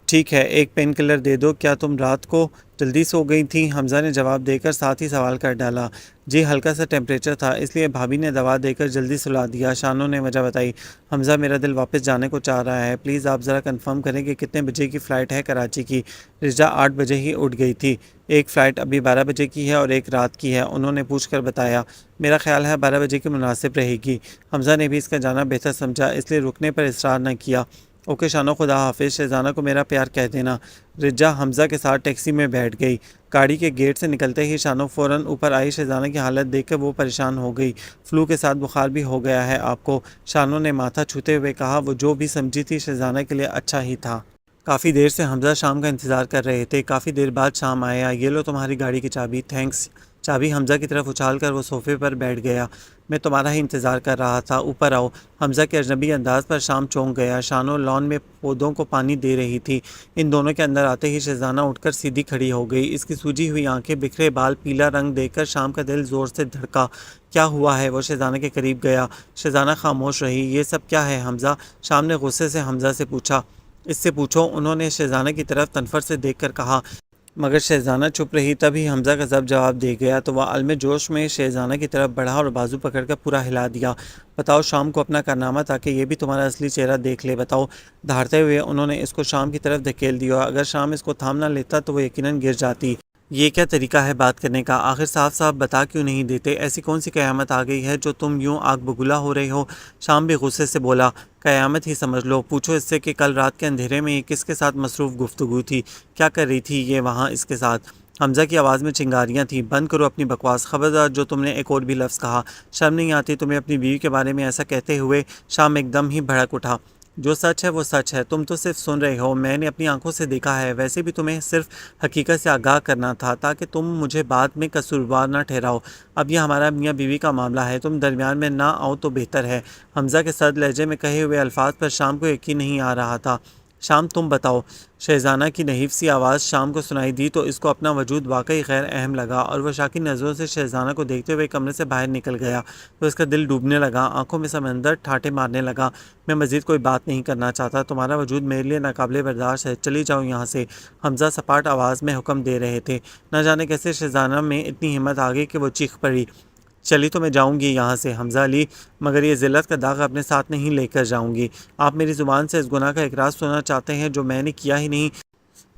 ٹھیک ہے، ایک پین کلر دے دو۔ کیا تم رات کو جلدی سو گئی تھیں؟ حمزہ نے جواب دے کر ساتھ ہی سوال کر ڈالا۔ جی، ہلکا سا ٹیمپریچر تھا، اس لیے بھابھی نے دوا دے کر جلدی سلا دیا، شانو نے وجہ بتائی۔ حمزہ، میرا دل واپس جانے کو چاہ رہا ہے، پلیز آپ ذرا کنفرم کریں کہ کتنے بجے کی فلائٹ ہے کراچی کی؟ رجا 8 بجے ہی اٹھ گئی تھی۔ ایک فلائٹ ابھی 12 بجے کی ہے اور ایک رات کی ہے، انہوں نے پوچھ کر بتایا۔ میرا خیال ہے 12 بجے کی مناسب رہے گی۔ حمزہ نے بھی اس کا جانا بہتر سمجھا، اس لیے رکنے پر اصرار نہ کیا۔ اوکے شانو، خدا حافظ، شہزانہ کو میرا پیار کہہ دینا۔ رجا حمزہ کے ساتھ ٹیکسی میں بیٹھ گئی۔ گاڑی کے گیٹ سے نکلتے ہی شانو فوراً اوپر آئی۔ شہزانہ کی حالت دیکھ کر وہ پریشان ہو گئی۔ فلو کے ساتھ بخار بھی ہو گیا ہے آپ کو؟ شانو نے ماتھا چھوتے ہوئے کہا۔ وہ جو بھی سمجھی تھی شہزانہ کے لیے اچھا ہی تھا۔ کافی دیر سے حمزہ شام کا انتظار کر رہے تھے۔ کافی دیر بعد شام آیا۔ یہ لو تمہاری گاڑی کی چابی۔ تھینکس۔ چابی حمزہ کی طرف اچھال کر وہ صوفے پر بیٹھ گیا۔ میں تمہارا ہی انتظار کر رہا تھا، اوپر آؤ۔ حمزہ کے اجنبی انداز پر شام چونک گیا۔ شانو لان میں پودوں کو پانی دے رہی تھی۔ ان دونوں کے اندر آتے ہی شہزانہ اٹھ کر سیدھی کھڑی ہو گئی۔ اس کی سوجی ہوئی آنکھیں، بکھرے بال، پیلا رنگ دیکھ کر شام کا دل زور سے دھڑکا۔ کیا ہوا ہے؟ وہ شہزانہ کے قریب گیا۔ شہزانہ خاموش رہی۔ یہ سب کیا ہے حمزہ؟ شام نے غصے سے حمزہ سے پوچھا۔ اس سے پوچھو، انہوں نے شہزانہ کی طرف تنفر سے دیکھ کر کہا۔ مگر شہزانہ چپ رہی۔ تبھی حمزہ کا ضبط جواب دے گیا تو وہ عالم جوش میں شہزانہ کی طرف بڑھا اور بازو پکڑ کر پورا ہلا دیا۔ بتاؤ شام کو اپنا کارنامہ تاکہ یہ بھی تمہارا اصلی چہرہ دیکھ لے، بتاؤ۔ دھاڑتے ہوئے انہوں نے اس کو شام کی طرف دھکیل دیا۔ اگر شام اس کو تھام نہ لیتا تو وہ یقیناً گر جاتی۔ یہ کیا طریقہ ہے بات کرنے کا؟ آخر صاف صاف بتا کیوں نہیں دیتے؟ ایسی کون سی قیامت آ گئی ہے جو تم یوں آگ بگولا ہو رہے ہو؟ شام بھی غصے سے بولا۔ قیامت ہی سمجھ لو۔ پوچھو اس سے کہ کل رات کے اندھیرے میں یہ کس کے ساتھ مصروف گفتگو تھی، کیا کر رہی تھی یہ وہاں اس کے ساتھ؟ حمزہ کی آواز میں چنگاریاں تھیں۔ بند کرو اپنی بکواس، خبردار جو تم نے ایک اور بھی لفظ کہا۔ شرم نہیں آتی تمہیں اپنی بیوی کے بارے میں ایسا کہتے ہوئے؟ شام ایک دم ہی بھڑک اٹھا۔ جو سچ ہے وہ سچ ہے، تم تو صرف سن رہے ہو، میں نے اپنی آنکھوں سے دیکھا ہے۔ ویسے بھی تمہیں صرف حقیقت سے آگاہ کرنا تھا تاکہ تم مجھے بعد میں قصوروار نہ ٹھہراؤ۔ اب یہ ہمارا میاں بیوی کا معاملہ ہے، تم درمیان میں نہ آؤ تو بہتر ہے۔ حمزہ کے سرد لہجے میں کہے ہوئے الفاظ پر شام کو یقین نہیں آ رہا تھا۔ شام تم بتاؤ۔ شہزانہ کی نحیف سی آواز شام کو سنائی دی تو اس کو اپنا وجود واقعی غیر اہم لگا اور وہ شاکی نظروں سے شہزانہ کو دیکھتے ہوئے کمرے سے باہر نکل گیا تو اس کا دل ڈوبنے لگا، آنکھوں میں سمندر ٹھاٹے مارنے لگا۔ میں مزید کوئی بات نہیں کرنا چاہتا، تمہارا وجود میرے لیے ناقابل برداشت ہے، چلی جاؤ یہاں سے، حمزہ سپاٹ آواز میں حکم دے رہے تھے۔ نہ جانے کیسے شہزانہ میں اتنی ہمت آ گئی کہ وہ چیخ پڑی، چلی تو میں جاؤں گی یہاں سے حمزہ علی، مگر یہ ذلت کا داغ اپنے ساتھ نہیں لے کر جاؤں گی۔ آپ میری زبان سے اس گناہ کا اقرار سننا چاہتے ہیں جو میں نے کیا ہی نہیں۔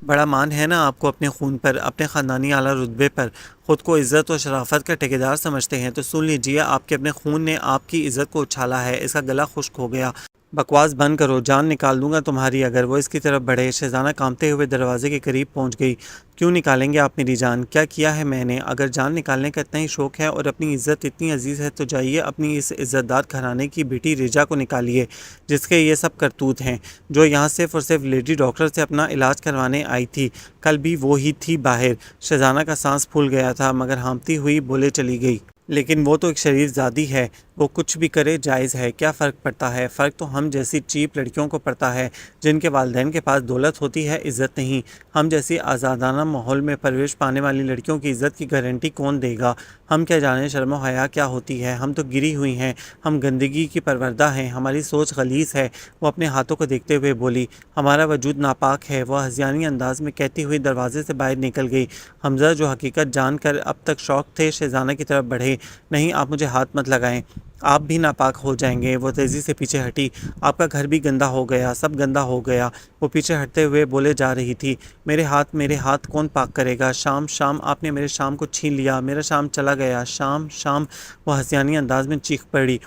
بڑا مان ہے نا آپ کو اپنے خون پر، اپنے خاندانی اعلیٰ رتبے پر، خود کو عزت و شرافت کا ٹھیکیدار سمجھتے ہیں تو سن لیجئے، آپ کے اپنے خون نے آپ کی عزت کو اچھالا ہے، اس کا گلا خشک ہو گیا۔ بکواس بند کرو، جان نکال دوں گا تمہاری اگر۔ وہ اس کی طرف بڑھے، شہزانہ کانپتے ہوئے دروازے کے قریب پہنچ گئی۔ کیوں نکالیں گے آپ میری جان؟ کیا کیا ہے میں نے؟ اگر جان نکالنے کا اتنا ہی شوق ہے اور اپنی عزت اتنی عزیز ہے تو جائیے اپنی اس عزت دار گھرانے کی بیٹی رجا کو نکالیے، جس کے یہ سب کرتوت ہیں، جو یہاں صرف اور صرف لیڈی ڈاکٹر سے اپنا علاج کروانے آئی تھی، کل بھی وہی تھی باہر۔ شہزانہ کا سانس پھول گیا تھا مگر ہانپتی ہوئی بولے چلی گئی، لیکن وہ تو ایک شریف زادی ہے، وہ کچھ بھی کرے جائز ہے، کیا فرق پڑتا ہے؟ فرق تو ہم جیسی چیپ لڑکیوں کو پڑتا ہے جن کے والدین کے پاس دولت ہوتی ہے، عزت نہیں۔ ہم جیسی آزادانہ ماحول میں پرورش پانے والی لڑکیوں کی عزت کی گارنٹی کون دے گا؟ ہم کیا جانیں شرم و حیا کیا ہوتی ہے؟ ہم تو گری ہوئی ہیں، ہم گندگی کی پروردہ ہیں، ہماری سوچ غلیظ ہے۔ وہ اپنے ہاتھوں کو دیکھتے ہوئے بولی، ہمارا وجود ناپاک ہے۔ وہ ہذیانی انداز میں کہتی ہوئی دروازے سے باہر نکل گئی۔ حمزہ جو حقیقت جان کر اب تک شوق تھے شہزانہ کی طرف بڑھے۔ نہیں، آپ مجھے ہاتھ مت لگائیں، آپ بھی ناپاک ہو جائیں گے۔ وہ تیزی سے پیچھے ہٹی، آپ کا گھر بھی گندا ہو گیا، سب گندا ہو گیا۔ وہ پیچھے ہٹتے ہوئے بولے جا رہی تھی، میرے ہاتھ کون پاک کرے گا؟ شام، شام، آپ نے میرے شام کو چھین لیا، میرا شام چلا گیا، شام، شام۔ وہ ہنسیانی انداز میں چیخ پڑی۔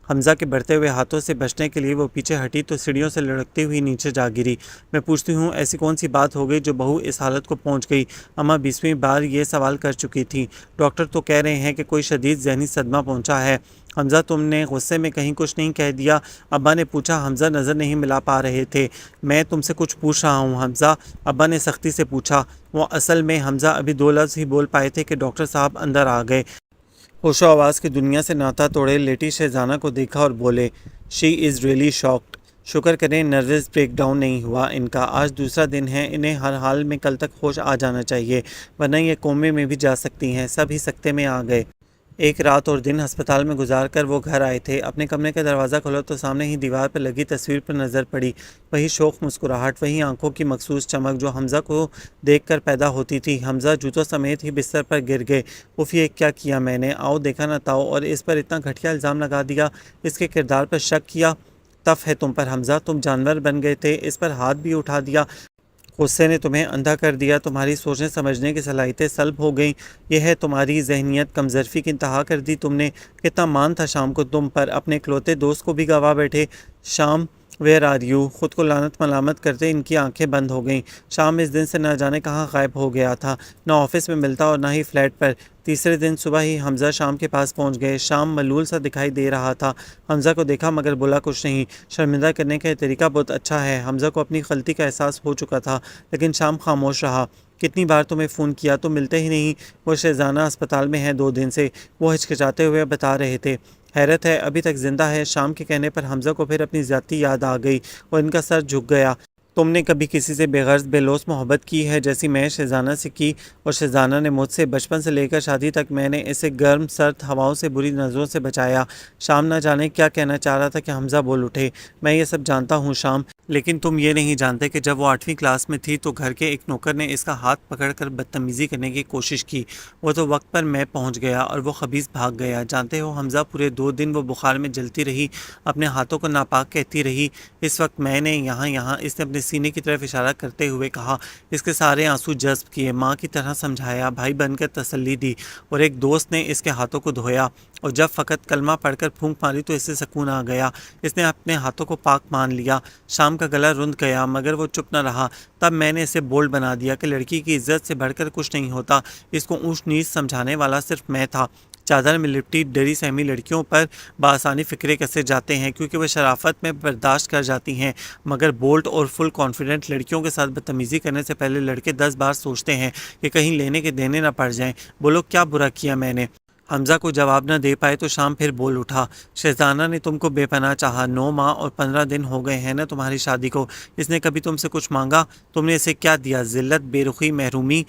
حمزہ کے بڑھتے ہوئے ہاتھوں سے بچنے کے لیے وہ پیچھے ہٹی تو سیڑھیوں سے لڑکتی ہوئی نیچے جا گری۔ میں پوچھتی ہوں ایسی کون سی بات ہو گئی جو بہو اس حالت کو پہنچ گئی؟ اماں 20ویں بار یہ سوال کر چکی تھی۔ ڈاکٹر تو کہہ رہے ہیں کہ کوئی شدید ذہنی صدمہ پہنچا ہے۔ حمزہ تم نے غصے میں کہیں کچھ نہیں کہہ دیا؟ ابا نے پوچھا۔ حمزہ نظر نہیں ملا پا رہے تھے۔ میں تم سے کچھ پوچھ رہا ہوں حمزہ، ابا نے سختی سے پوچھا۔ وہ اصل میں حمزہ ابھی 2 لفظ ہی بول پائے تھے کہ ڈاکٹر صاحب اندر آ گئے۔ ہوش و آواز کی دنیا سے ناتا توڑے لیٹی شہزانہ کو دیکھا اور بولے، شی از ریئلی شاکڈ۔ شکر کریں نروس بریک ڈاؤن نہیں ہوا ان کا، آج دوسرا دن ہے، انہیں ہر حال میں کل تک ہوش آ جانا چاہیے، ورنہ یہ کومے میں بھی جا سکتی ہیں۔ سب ہی سکتے میں آ گئے۔ ایک رات اور دن ہسپتال میں گزار کر وہ گھر آئے تھے۔ اپنے کمرے کا دروازہ کھولا تو سامنے ہی دیوار پر لگی تصویر پر نظر پڑی، وہی شوخ مسکراہٹ، وہی آنکھوں کی مخصوص چمک جو حمزہ کو دیکھ کر پیدا ہوتی تھی۔ حمزہ جوتوں سمیت ہی بستر پر گر گئے۔ اف، یہ کیا کیا میں نے؟ آؤ دیکھا نہ تاؤ، اور اس پر اتنا گھٹیا الزام لگا دیا، اس کے کردار پر شک کیا۔ تف ہے تم پر حمزہ، تم جانور بن گئے تھے، اس پر ہاتھ بھی اٹھا دیا۔ غصے نے تمہیں اندھا کر دیا، تمہاری سوچنے سمجھنے کی صلاحیتیں سلب ہو گئیں، یہ ہے تمہاری ذہنیت، کمظرفی کی انتہا کر دی تم نے۔ کتنا مان تھا شام کو تم پر، اپنے اکلوتے دوست کو بھی گوا بیٹھے۔ شام، ویئر آر یو؟ خود کو لعنت ملامت کرتے ان کی آنکھیں بند ہو گئیں۔ شام اس دن سے نہ جانے کہاں غائب ہو گیا تھا، نہ آفس میں ملتا اور نہ ہی فلیٹ پر۔ تیسرے دن صبح ہی حمزہ شام کے پاس پہنچ گئے۔ شام ملول سا دکھائی دے رہا تھا، حمزہ کو دیکھا مگر بولا کچھ نہیں۔ شرمندہ کرنے کا یہ طریقہ بہت اچھا ہے۔ حمزہ کو اپنی غلطی کا احساس ہو چکا تھا، لیکن شام خاموش رہا۔ کتنی بار تمہیں فون کیا، تم ملتے ہی نہیں۔ وہ شہزانہ اسپتال میں ہے 2 دن سے، وہ ہچکچاتے ہوئے بتا رہے تھے۔ حیرت ہے ابھی تک زندہ ہے۔ شام کے کہنے پر حمزہ کو پھر اپنی زیادتی یاد آ گئی اور ان کا سر جھک گیا۔ تم نے کبھی کسی سے بے غرض بے لوث محبت کی ہے جیسی میں شہزانہ سے کی، اور شہزانہ نے مجھ سے؟ بچپن سے لے کر شادی تک میں نے اسے گرم سرد ہواؤں سے بری نظروں سے بچایا۔ شام نہ جانے کیا کہنا چاہ رہا تھا کہ حمزہ بول اٹھے، میں یہ سب جانتا ہوں شام، لیکن تم یہ نہیں جانتے کہ جب وہ 8ویں کلاس میں تھی تو گھر کے ایک نوکر نے اس کا ہاتھ پکڑ کر بدتمیزی کرنے کی کوشش کی۔ وہ تو وقت پر میں پہنچ گیا اور وہ خبیث بھاگ گیا۔ جانتے ہو حمزہ، پورے 2 دن وہ بخار میں جلتی رہی، اپنے ہاتھوں کو ناپاک کہتی رہی۔ اس وقت میں نے یہاں اس نے اپنے سینے کی طرف اشارہ کرتے ہوئے کہا، اس کے سارے آنسو جذب کیے، ماں کی طرح سمجھایا، بھائی بن کر تسلی دی، اور ایک دوست نے اس کے ہاتھوں کو دھویا، اور جب فقط کلمہ پڑھ کر پھونک ماری تو اس سے سکون آ گیا۔ اس نے اپنے ہاتھوں کو پاک مان لیا۔ شام کا گلا رند گیا مگر وہ چپ نہ رہا۔ تب میں نے اسے بولڈ بنا دیا کہ لڑکی کی عزت سے بڑھ کر کچھ نہیں ہوتا۔ اس کو اونچ نیچ سمجھانے والا صرف میں تھا۔ چادر میں لپٹی ڈری سہمی لڑکیوں پر بآسانی فکرے کسے جاتے ہیں کیونکہ وہ شرافت میں برداشت کر جاتی ہیں، مگر بولڈ اور فل کانفیڈنٹ لڑکیوں کے ساتھ بدتمیزی کرنے سے پہلے لڑکے 10 بار سوچتے ہیں کہ کہیں لینے کے دینے نہ پڑ جائیں۔ بولو کیا برا کیا میں نے؟ حمزہ کو جواب نہ دے پائے تو شام پھر بول اٹھا، شہزانہ نے تم کو بے پناہ چاہا، 9 ماہ اور 15 دن ہو گئے ہیں نا تمہاری شادی کو، اس نے کبھی تم سے کچھ مانگا؟ تم نے اسے کیا دیا؟ ذلت، بے رخی، محرومی؟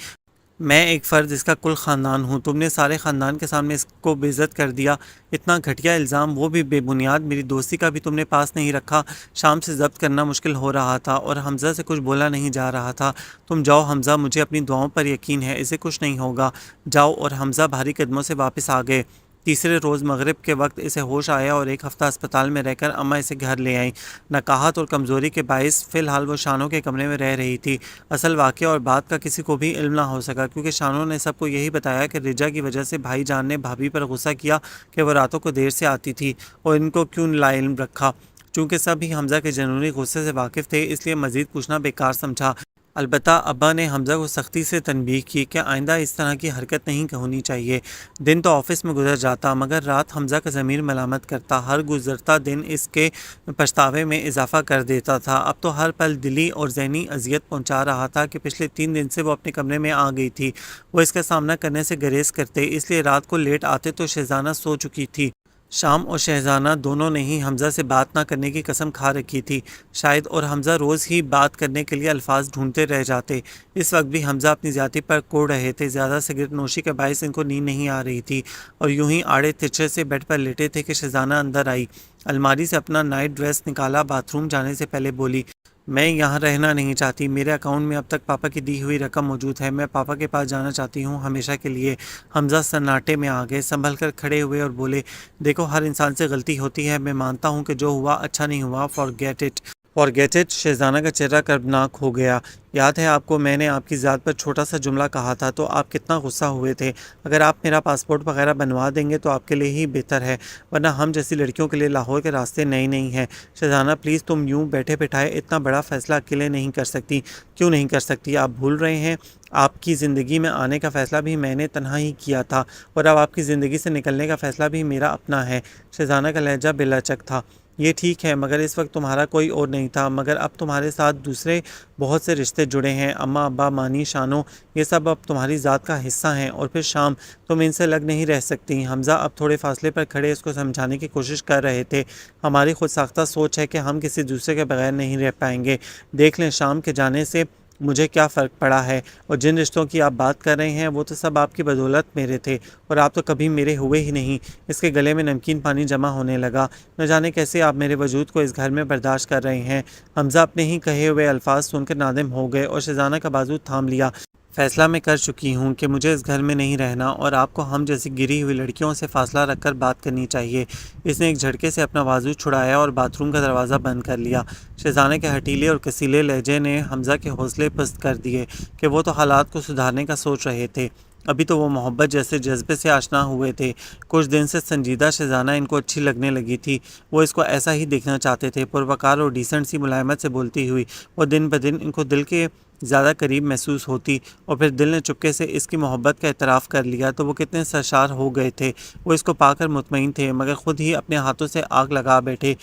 میں ایک فرد، اس کا کل خاندان ہوں، تم نے سارے خاندان کے سامنے اس کو بے عزت کر دیا۔ اتنا گھٹیا الزام، وہ بھی بے بنیاد، میری دوستی کا بھی تم نے پاس نہیں رکھا۔ شام سے ضبط کرنا مشکل ہو رہا تھا اور حمزہ سے کچھ بولا نہیں جا رہا تھا۔ تم جاؤ حمزہ، مجھے اپنی دعاؤں پر یقین ہے، اسے کچھ نہیں ہوگا، جاؤ۔ اور حمزہ بھاری قدموں سے واپس آ گئے۔ تیسرے روز مغرب کے وقت اسے ہوش آیا اور ایک ہفتہ اسپتال میں رہ کر اماں اسے گھر لے آئیں۔ نقاہت اور کمزوری کے باعث فی الحال وہ شانوں کے کمرے میں رہ رہی تھی۔ اصل واقعہ اور بات کا کسی کو بھی علم نہ ہو سکا، کیونکہ شانوں نے سب کو یہی بتایا کہ رجا کی وجہ سے بھائی جان نے بھابھی پر غصہ کیا کہ وہ راتوں کو دیر سے آتی تھی اور ان کو کیوں لا علم رکھا۔ چونکہ سب ہی حمزہ کے جنونی غصے سے واقف تھے، اس لیے مزید پوچھنا بیکار سمجھا۔ البتہ ابا نے حمزہ کو سختی سے تنبیہ کی کہ آئندہ اس طرح کی حرکت نہیں ہونی چاہیے۔ دن تو آفس میں گزر جاتا، مگر رات حمزہ کا ضمیر ملامت کرتا، ہر گزرتا دن اس کے پچھتاوے میں اضافہ کر دیتا تھا۔ اب تو ہر پل دلی اور ذہنی اذیت پہنچا رہا تھا کہ پچھلے 3 دن سے وہ اپنے کمرے میں آ گئی تھی۔ وہ اس کا سامنا کرنے سے گریز کرتے، اس لیے رات کو لیٹ آتے تو شہزانہ سو چکی تھی۔ شام اور شہزانہ دونوں نے ہی حمزہ سے بات نہ کرنے کی قسم کھا رکھی تھی، شاید، اور حمزہ روز ہی بات کرنے کے لیے الفاظ ڈھونڈتے رہ جاتے۔ اس وقت بھی حمزہ اپنی زیادتی پر کوڑ رہے تھے، زیادہ سگریٹ نوشی کے باعث ان کو نیند نہیں آ رہی تھی اور یوں ہی آڑے تھچے سے بیڈ پر لیٹے تھے کہ شہزانہ اندر آئی، الماری سے اپنا نائٹ ڈریس نکالا، باتھ روم جانے سے پہلے بولی، میں یہاں رہنا نہیں چاہتی، میرے اکاؤنٹ میں اب تک پاپا کی دی ہوئی رقم موجود ہے، میں پاپا کے پاس جانا چاہتی ہوں ہمیشہ کے لیے۔ حمزہ سناٹے میں آ گئے، سنبھل کر کھڑے ہوئے اور بولے، دیکھو ہر انسان سے غلطی ہوتی ہے، میں مانتا ہوں کہ جو ہوا اچھا نہیں ہوا، forget it. Forget it? Shahzana کا چہرہ کربناک ہو گیا۔ یاد ہے آپ کو میں نے آپ کی ذات پر چھوٹا سا جملہ کہا تھا تو آپ کتنا غصہ ہوئے تھے؟ اگر آپ میرا پاسپورٹ وغیرہ بنوا دیں گے تو آپ کے لیے ہی بہتر ہے، ورنہ ہم جیسی لڑکیوں کے لیے لاہور کے راستے نئے نہیں ہیں۔ شہزانہ پلیز، تم یوں بیٹھے بٹھائے اتنا بڑا فیصلہ اکیلے نہیں کر سکتی۔ کیوں نہیں کر سکتی؟ آپ بھول رہے ہیں آپ کی زندگی میں آنے کا فیصلہ بھی میں نے تنہا ہی کیا تھا، اور اب آپ کی زندگی سے نکلنے کا فیصلہ بھی میرا اپنا ہے۔ شہزانہ کا لہجہ بے لچک تھا۔ یہ ٹھیک ہے، مگر اس وقت تمہارا کوئی اور نہیں تھا، مگر اب تمہارے ساتھ دوسرے بہت سے رشتے جڑے ہیں، اماں، ابا، مانی، شانو، یہ سب اب تمہاری ذات کا حصہ ہیں۔ اور پھر شام، تم ان سے الگ نہیں رہ سکتی۔ حمزہ اب تھوڑے فاصلے پر کھڑے اس کو سمجھانے کی کوشش کر رہے تھے، ہماری خود ساختہ سوچ ہے کہ ہم کسی دوسرے کے بغیر نہیں رہ پائیں گے۔ دیکھ لیں شام کے جانے سے مجھے کیا فرق پڑا ہے، اور جن رشتوں کی آپ بات کر رہے ہیں وہ تو سب آپ کی بدولت میرے تھے، اور آپ تو کبھی میرے ہوئے ہی نہیں۔ اس کے گلے میں نمکین پانی جمع ہونے لگا، نہ جانے کیسے آپ میرے وجود کو اس گھر میں برداشت کر رہے ہیں۔ حمزہ اپنے ہی کہے ہوئے الفاظ سن کر نادم ہو گئے اور شہزانہ کا بازو تھام لیا۔ فیصلہ میں کر چکی ہوں کہ مجھے اس گھر میں نہیں رہنا، اور آپ کو ہم جیسی گری ہوئی لڑکیوں سے فاصلہ رکھ کر بات کرنی چاہیے۔ اس نے ایک جھٹکے سے اپنا بازو چھڑایا اور باتھ روم کا دروازہ بند کر لیا۔ شہزانے کے ہٹیلے اور کسیلے لہجے نے حمزہ کے حوصلے پست کر دیے کہ وہ تو حالات کو سدھارنے کا سوچ رہے تھے، ابھی تو وہ محبت جیسے جذبے سے آشنا ہوئے تھے۔ کچھ دن سے سنجیدہ شہزانہ ان کو اچھی لگنے لگی تھی، وہ اس کو ایسا ہی دیکھنا چاہتے تھے، پروقار اور ڈیسنٹ سی ملائمت سے بولتی ہوئی وہ دن بدن ان کو دل کے زیادہ قریب محسوس ہوتی، اور پھر دل نے چپکے سے اس کی محبت کا اعتراف کر لیا تو وہ کتنے سرشار ہو گئے تھے۔ وہ اس کو پا کر مطمئن تھے، مگر خود ہی اپنے ہاتھوں سے آگ لگا بیٹھے۔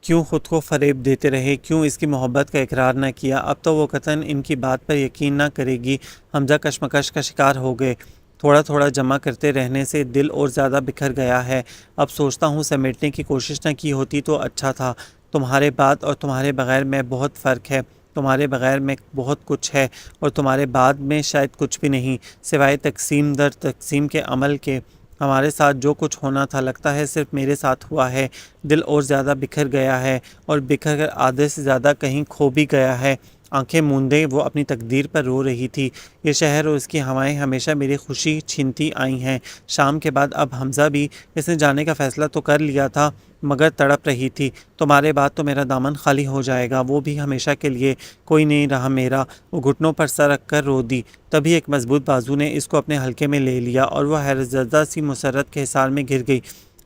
کیوں خود کو فریب دیتے رہے، کیوں اس کی محبت کا اقرار نہ کیا؟ اب تو وہ قطعاً ان کی بات پر یقین نہ کرے گی۔ حمزہ کشمکش کا شکار ہو گئے، تھوڑا تھوڑا جمع کرتے رہنے سے دل اور زیادہ بکھر گیا ہے۔ اب سوچتا ہوں سمیٹنے کی کوشش نہ کی ہوتی تو اچھا تھا۔ تمہارے بعد اور تمہارے بغیر میں بہت فرق ہے، تمہارے بغیر میں بہت کچھ ہے، اور تمہارے بعد میں شاید کچھ بھی نہیں، سوائے تقسیم در تقسیم کے عمل کے۔ ہمارے ساتھ جو کچھ ہونا تھا لگتا ہے صرف میرے ساتھ ہوا ہے۔ دل اور زیادہ بکھر گیا ہے، اور بکھر کر آدھے سے زیادہ کہیں کھو بھی گیا ہے۔ آنکھیں موندے وہ اپنی تقدیر پر رو رہی تھی۔ یہ شہر اور اس کی ہوائیں ہمیشہ میری خوشی چھینتی آئی ہیں۔ شام کے بعد اب حمزہ بھی، اس نے جانے کا فیصلہ تو کر لیا تھا، مگر تڑپ رہی تھی، تمہارے بعد تو میرا دامن خالی ہو جائے گا، وہ بھی ہمیشہ کے لیے، کوئی نہیں رہا میرا۔ وہ گھٹنوں پر سر رکھ کر رو دی، تبھی ایک مضبوط بازو نے اس کو اپنے حلقے میں لے لیا اور وہ حیرت زدہ سی مسرت کے حصار میں گر گئی۔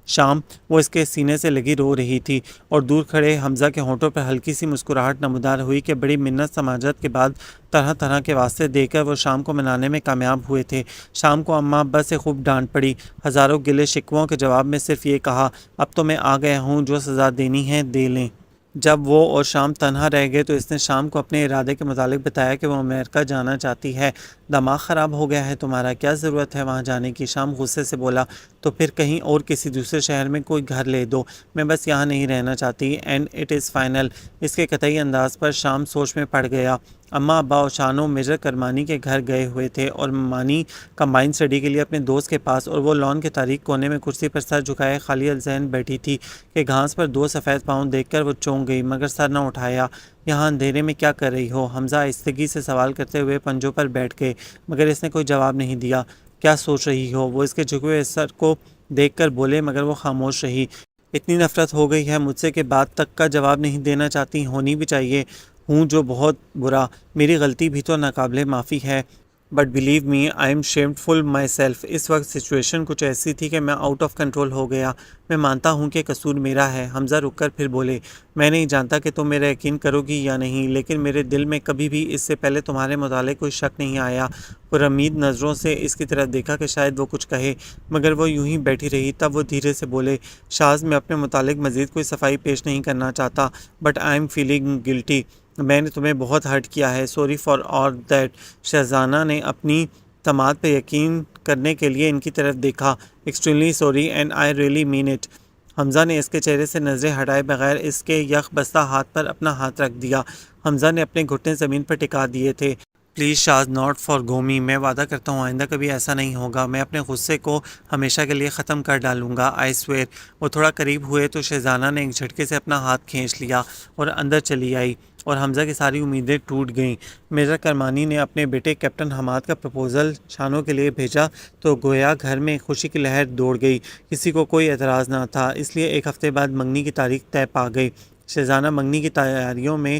شام، وہ اس کے سینے سے لگی رو رہی تھی، اور دور کھڑے حمزہ کے ہونٹوں پر ہلکی سی مسکراہٹ نمودار ہوئی کہ بڑی منت سماجت کے بعد طرح طرح کے واسطے دے کر وہ شام کو منانے میں کامیاب ہوئے تھے۔ شام کو اماں ابا سے خوب ڈانٹ پڑی، ہزاروں گلے شکووں کے جواب میں صرف یہ کہا، اب تو میں آ گیا ہوں، جو سزا دینی ہے دے لیں۔ جب وہ اور شام تنہا رہ گئے تو اس نے شام کو اپنے ارادے کے متعلق بتایا کہ وہ امریکہ جانا چاہتی ہے۔ دماغ خراب ہو گیا ہے تمہارا، کیا ضرورت ہے وہاں جانے کی؟ شام غصے سے بولا۔ تو پھر کہیں اور کسی دوسرے شہر میں کوئی گھر لے دو، میں بس یہاں نہیں رہنا چاہتی، اینڈ اٹ از فائنل۔ اس کے قطعی انداز پر شام سوچ میں پڑ گیا۔ اماں ابا اور شانو میجر کرمانی کے گھر گئے ہوئے تھے اور مانی کمبائن اسٹڈی کے لیے اپنے دوست کے پاس، اور وہ لان کے تاریک کونے میں کرسی پر سر جھکائے خالی الذہن بیٹھی تھی کہ گھاس پر دو سفید پاؤں دیکھ کر وہ چونک گئی، مگر سر نہ اٹھایا۔ یہاں اندھیرے میں کیا کر رہی ہو؟ حمزہ آہستگی سے سوال کرتے ہوئے پنجوں پر بیٹھ گئے، مگر اس نے کوئی جواب نہیں دیا۔ کیا سوچ رہی ہو؟ وہ اس کے جھکے ہوئے سر کو دیکھ کر بولے، مگر وہ خاموش رہی۔ اتنی نفرت ہو گئی ہے مجھ سے کہ بات تک کا جواب نہیں دینا چاہتی، ہونی بھی چاہیے ہوں جو بہت برا، میری غلطی بھی تو ناقابل معافی ہے، but believe me I am shameful myself. اس وقت سچویشن کچھ ایسی تھی کہ میں آؤٹ آف کنٹرول ہو گیا۔ میں مانتا ہوں کہ قصور میرا ہے۔ حمزہ رک کر پھر بولے، میں نہیں جانتا کہ تم میرا یقین کرو گی یا نہیں، لیکن میرے دل میں کبھی بھی اس سے پہلے تمہارے متعلق کوئی شک نہیں آیا۔ پرامید نظروں سے اس کی طرف دیکھا کہ شاید وہ کچھ کہے، مگر وہ یوں ہی بیٹھی رہی۔ تب وہ دھیرے سے بولے، شاز میں اپنے متعلق مزید کوئی صفائی پیش نہیں کرنا چاہتا، but I am feeling guilty. میں نے تمہیں بہت ہرٹ کیا ہے، سوری فار آل دیٹ۔ شہزانہ نے اپنی سماعت پہ یقین کرنے کے لیے ان کی طرف دیکھا۔ Extremely sorry and I really mean it. Hamza نے اس کے چہرے سے نظریں ہٹائے بغیر اس کے یخ بستہ ہاتھ پر اپنا ہاتھ رکھ دیا۔ حمزہ نے اپنے گھٹنے زمین پر ٹکا دیے تھے۔ پلیز شاز ناٹ فار گومی، میں وعدہ کرتا ہوں آئندہ کبھی ایسا نہیں ہوگا، میں اپنے غصے کو ہمیشہ کے لیے ختم کر ڈالوں گا، آئی سویئر۔ وہ تھوڑا قریب ہوئے تو شہزانہ نے ایک جھٹکے سے اپنا ہاتھ کھینچ لیا اور اندر چلی آئی، اور حمزہ کی ساری امیدیں ٹوٹ گئیں۔ میجر کرمانی نے اپنے بیٹے کیپٹن حماد کا پرپوزل شانوں کے لیے بھیجا تو گویا گھر میں خوشی کی لہر دوڑ گئی، کسی کو کوئی اعتراض نہ تھا، اس لیے ایک ہفتے بعد منگنی کی تاریخ طے پا گئی۔ شہزانہ منگنی کی تیاریوں میں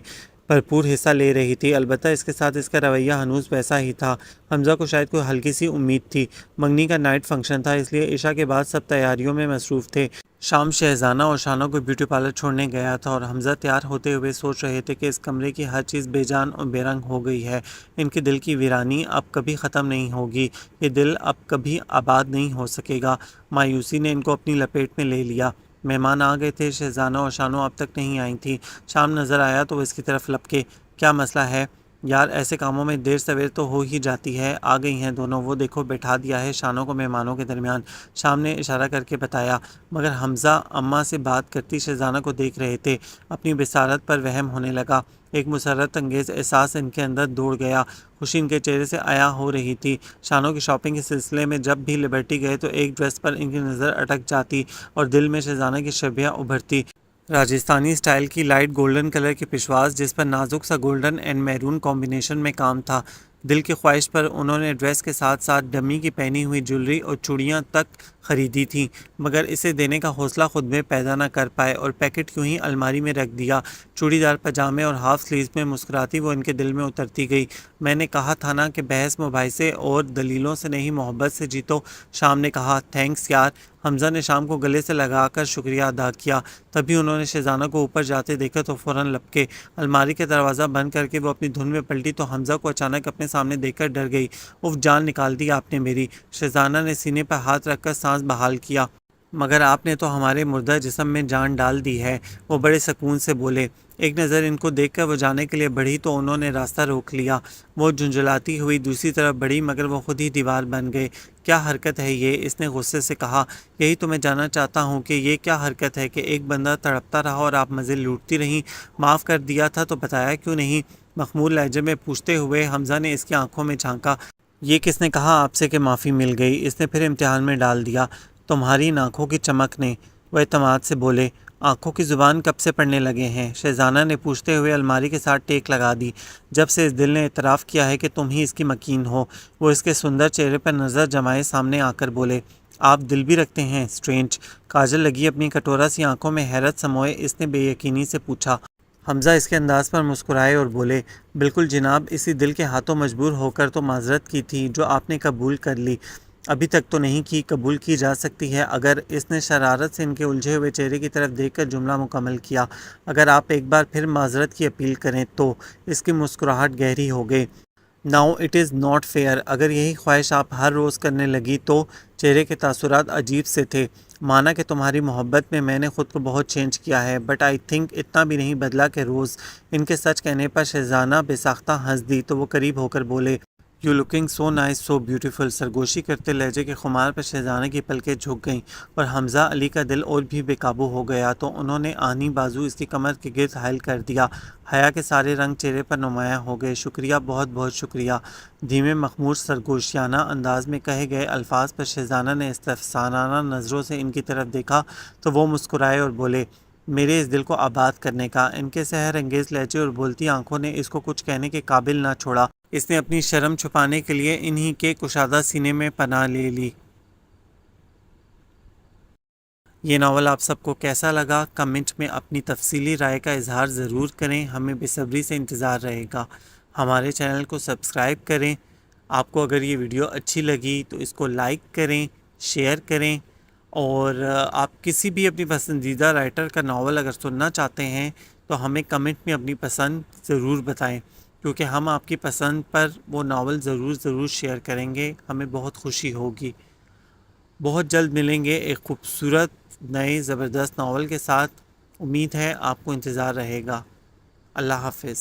بھرپور حصہ لے رہی تھی، البتہ اس کے ساتھ اس کا رویہ ہنوز ویسا ہی تھا۔ حمزہ کو شاید کوئی ہلکی سی امید تھی۔ منگنی کا نائٹ فنکشن تھا، اس لیے عشاء کے بعد سب تیاریوں میں مصروف تھے۔ شام شہزانہ اور شانوں کو بیوٹی پارلر چھوڑنے گیا تھا، اور حمزہ تیار ہوتے ہوئے سوچ رہے تھے کہ اس کمرے کی ہر چیز بے جان اور بے رنگ ہو گئی ہے، ان کے دل کی ویرانی اب کبھی ختم نہیں ہوگی، یہ دل اب کبھی آباد نہیں ہو سکے گا۔ مایوسی نے ان کو اپنی لپیٹ میں لے لیا۔ مہمان آ گئے تھے، شہزانہ اور شانوں اب تک نہیں آئی تھیں۔ شام نظر آیا تو وہ اس کی طرف لپکے۔ کیا مسئلہ ہے یار، ایسے کاموں میں دیر سویر تو ہو ہی جاتی ہے، آ گئی ہیں دونوں، وہ دیکھو بٹھا دیا ہے شانوں کو مہمانوں کے درمیان، شام نے اشارہ کر کے بتایا، مگر حمزہ اماں سے بات کرتی شہزانہ کو دیکھ رہے تھے۔ اپنی بصارت پر وہم ہونے لگا، ایک مسرت انگیز احساس ان کے اندر دوڑ گیا، خوشی ان کے چہرے سے عیاں ہو رہی تھی۔ شانوں کی شاپنگ کے سلسلے میں جب بھی لبرٹی گئے تو ایک ڈریس پر ان کی نظر اٹک جاتی اور دل میں شہزانہ کی شبیہ ابھرتی۔ راجستھانی سٹائل کی لائٹ گولڈن کلر کی پشواز جس پر نازک سا گولڈن اینڈ میرون کمبینیشن میں کام تھا، دل کی خواہش پر انہوں نے ڈریس کے ساتھ ساتھ ڈمی کی پہنی ہوئی جویلری اور چوڑیاں تک خریدی تھیں، مگر اسے دینے کا حوصلہ خود میں پیدا نہ کر پائے اور پیکٹ کیوں ہی الماری میں رکھ دیا۔ چوڑی دار پاجامے اور ہاف سلیوز میں مسکراتی وہ ان کے دل میں اترتی گئی۔ میں نے کہا تھا نا کہ بحث مباحثے اور دلیلوں سے نہیں محبت سے جیتو، شام نے کہا۔ تھینکس یار۔ حمزہ نے شام کو گلے سے لگا کر شکریہ ادا کیا۔ تبھی انہوں نے شہزانہ کو اوپر جاتے دیکھا تو فوراً لپکے۔ الماری کا دروازہ بند کر کے وہ اپنی دھن میں پلٹی تو حمزہ کو اچانک اپنے سامنے دیکھ کر ڈر گئی۔ اف، جان نکال دی آپ نے میری۔ شہزانہ نے سینے پر ہاتھ رکھ کر سانس بحال کیا۔ مگر آپ نے تو ہمارے مردہ جسم میں جان ڈال دی ہے، وہ بڑے سکون سے بولے۔ ایک نظر ان کو دیکھ کر وہ جانے کے لیے بڑھی تو انہوں نے راستہ روک لیا۔ وہ جھنجھلاتی ہوئی دوسری طرف بڑھی، مگر وہ خود ہی دیوار بن گئے۔ کیا حرکت ہے یہ، اس نے غصے سے کہا۔ یہی تو میں جاننا چاہتا ہوں کہ یہ کیا حرکت ہے کہ ایک بندہ تڑپتا رہا اور آپ مزے لوٹتی رہیں، معاف کر دیا تھا تو بتایا کیوں نہیں؟ مخمور لہجے میں پوچھتے ہوئے حمزہ نے اس کی آنکھوں میں جھانکا۔ یہ کس نے کہا آپ سے کہ معافی مل گئی؟ اس نے پھر امتحان میں ڈال دیا۔ تمہاری ان آنکھوں کی چمک نے، وہ اعتماد سے بولے۔ آنکھوں کی زبان کب سے پڑھنے لگے ہیں؟ شہزانہ نے پوچھتے ہوئے الماری کے ساتھ ٹیک لگا دی۔ جب سے اس دل نے اعتراف کیا ہے کہ تم ہی اس کی مکین ہو۔ وہ اس کے سندر چہرے پر نظر جمائے سامنے آ کر بولے، آپ دل بھی رکھتے ہیں، اسٹرینج۔ کاجل لگی اپنی کٹورا سی آنکھوں میں حیرت سموئے اس نے بے یقینی سے پوچھا۔ حمزہ اس کے انداز پر مسکرائے اور بولے، بالکل جناب، اسی دل کے ہاتھوں مجبور ہو کر تو معذرت کی تھی جو آپ نے قبول کر لی۔ ابھی تک تو نہیں کی، قبول کی جا سکتی ہے اگر، اس نے شرارت سے ان کے الجھے ہوئے چہرے کی طرف دیکھ کر جملہ مکمل کیا، اگر آپ ایک بار پھر معذرت کی اپیل کریں تو۔ اس کی مسکراہٹ گہری ہو گئی۔ Now it is not fair. اگر یہی خواہش آپ ہر روز کرنے لگی تو چہرے کے تاثرات عجیب سے تھے. مانا کہ تمہاری محبت میں نے خود کو بہت چینج کیا ہے، بٹ آئی تھنک اتنا بھی نہیں بدلا کہ روز. ان کے سچ کہنے پر شہزانہ بے ساختہ ہنس دی تو وہ قریب ہو کر بولے، you looking so nice so beautiful. سرگوشی کرتے لہجے کے خمار پر شہزانہ کی پلکیں جھک گئیں اور حمزہ علی کا دل اور بھی بے قابو ہو گیا تو انہوں نے آہنی بازو اس کی کمر کے گرد حائل کر دیا. حیا کے سارے رنگ چہرے پر نمایاں ہو گئے. شکریہ، بہت بہت شکریہ. دھیمے مخمور سرگوشیانہ انداز میں کہے گئے الفاظ پر شہزانہ نے استفسارانہ نظروں سے ان کی طرف دیکھا تو وہ مسکرائے اور بولے، میرے اس دل کو آباد کرنے کا. ان کے سحر انگیز لہجے اور بولتی آنکھوں نے اس کو کچھ کہنے کے قابل نہ چھوڑا. اس نے اپنی شرم چھپانے کے لیے انہی کے کشادہ سینے میں پناہ لے لی. یہ ناول آپ سب کو کیسا لگا؟ کمنٹ میں اپنی تفصیلی رائے کا اظہار ضرور کریں. ہمیں بے صبری سے انتظار رہے گا. ہمارے چینل کو سبسکرائب کریں. آپ کو اگر یہ ویڈیو اچھی لگی تو اس کو لائک کریں، شیئر کریں، اور آپ کسی بھی اپنی پسندیدہ رائٹر کا ناول اگر سننا چاہتے ہیں تو ہمیں کمنٹ میں اپنی پسند ضرور بتائیں، کیونکہ ہم آپ کی پسند پر وہ ناول ضرور شیئر کریں گے. ہمیں بہت خوشی ہوگی. بہت جلد ملیں گے ایک خوبصورت نئے زبردست ناول کے ساتھ. امید ہے آپ کو انتظار رہے گا. اللہ حافظ.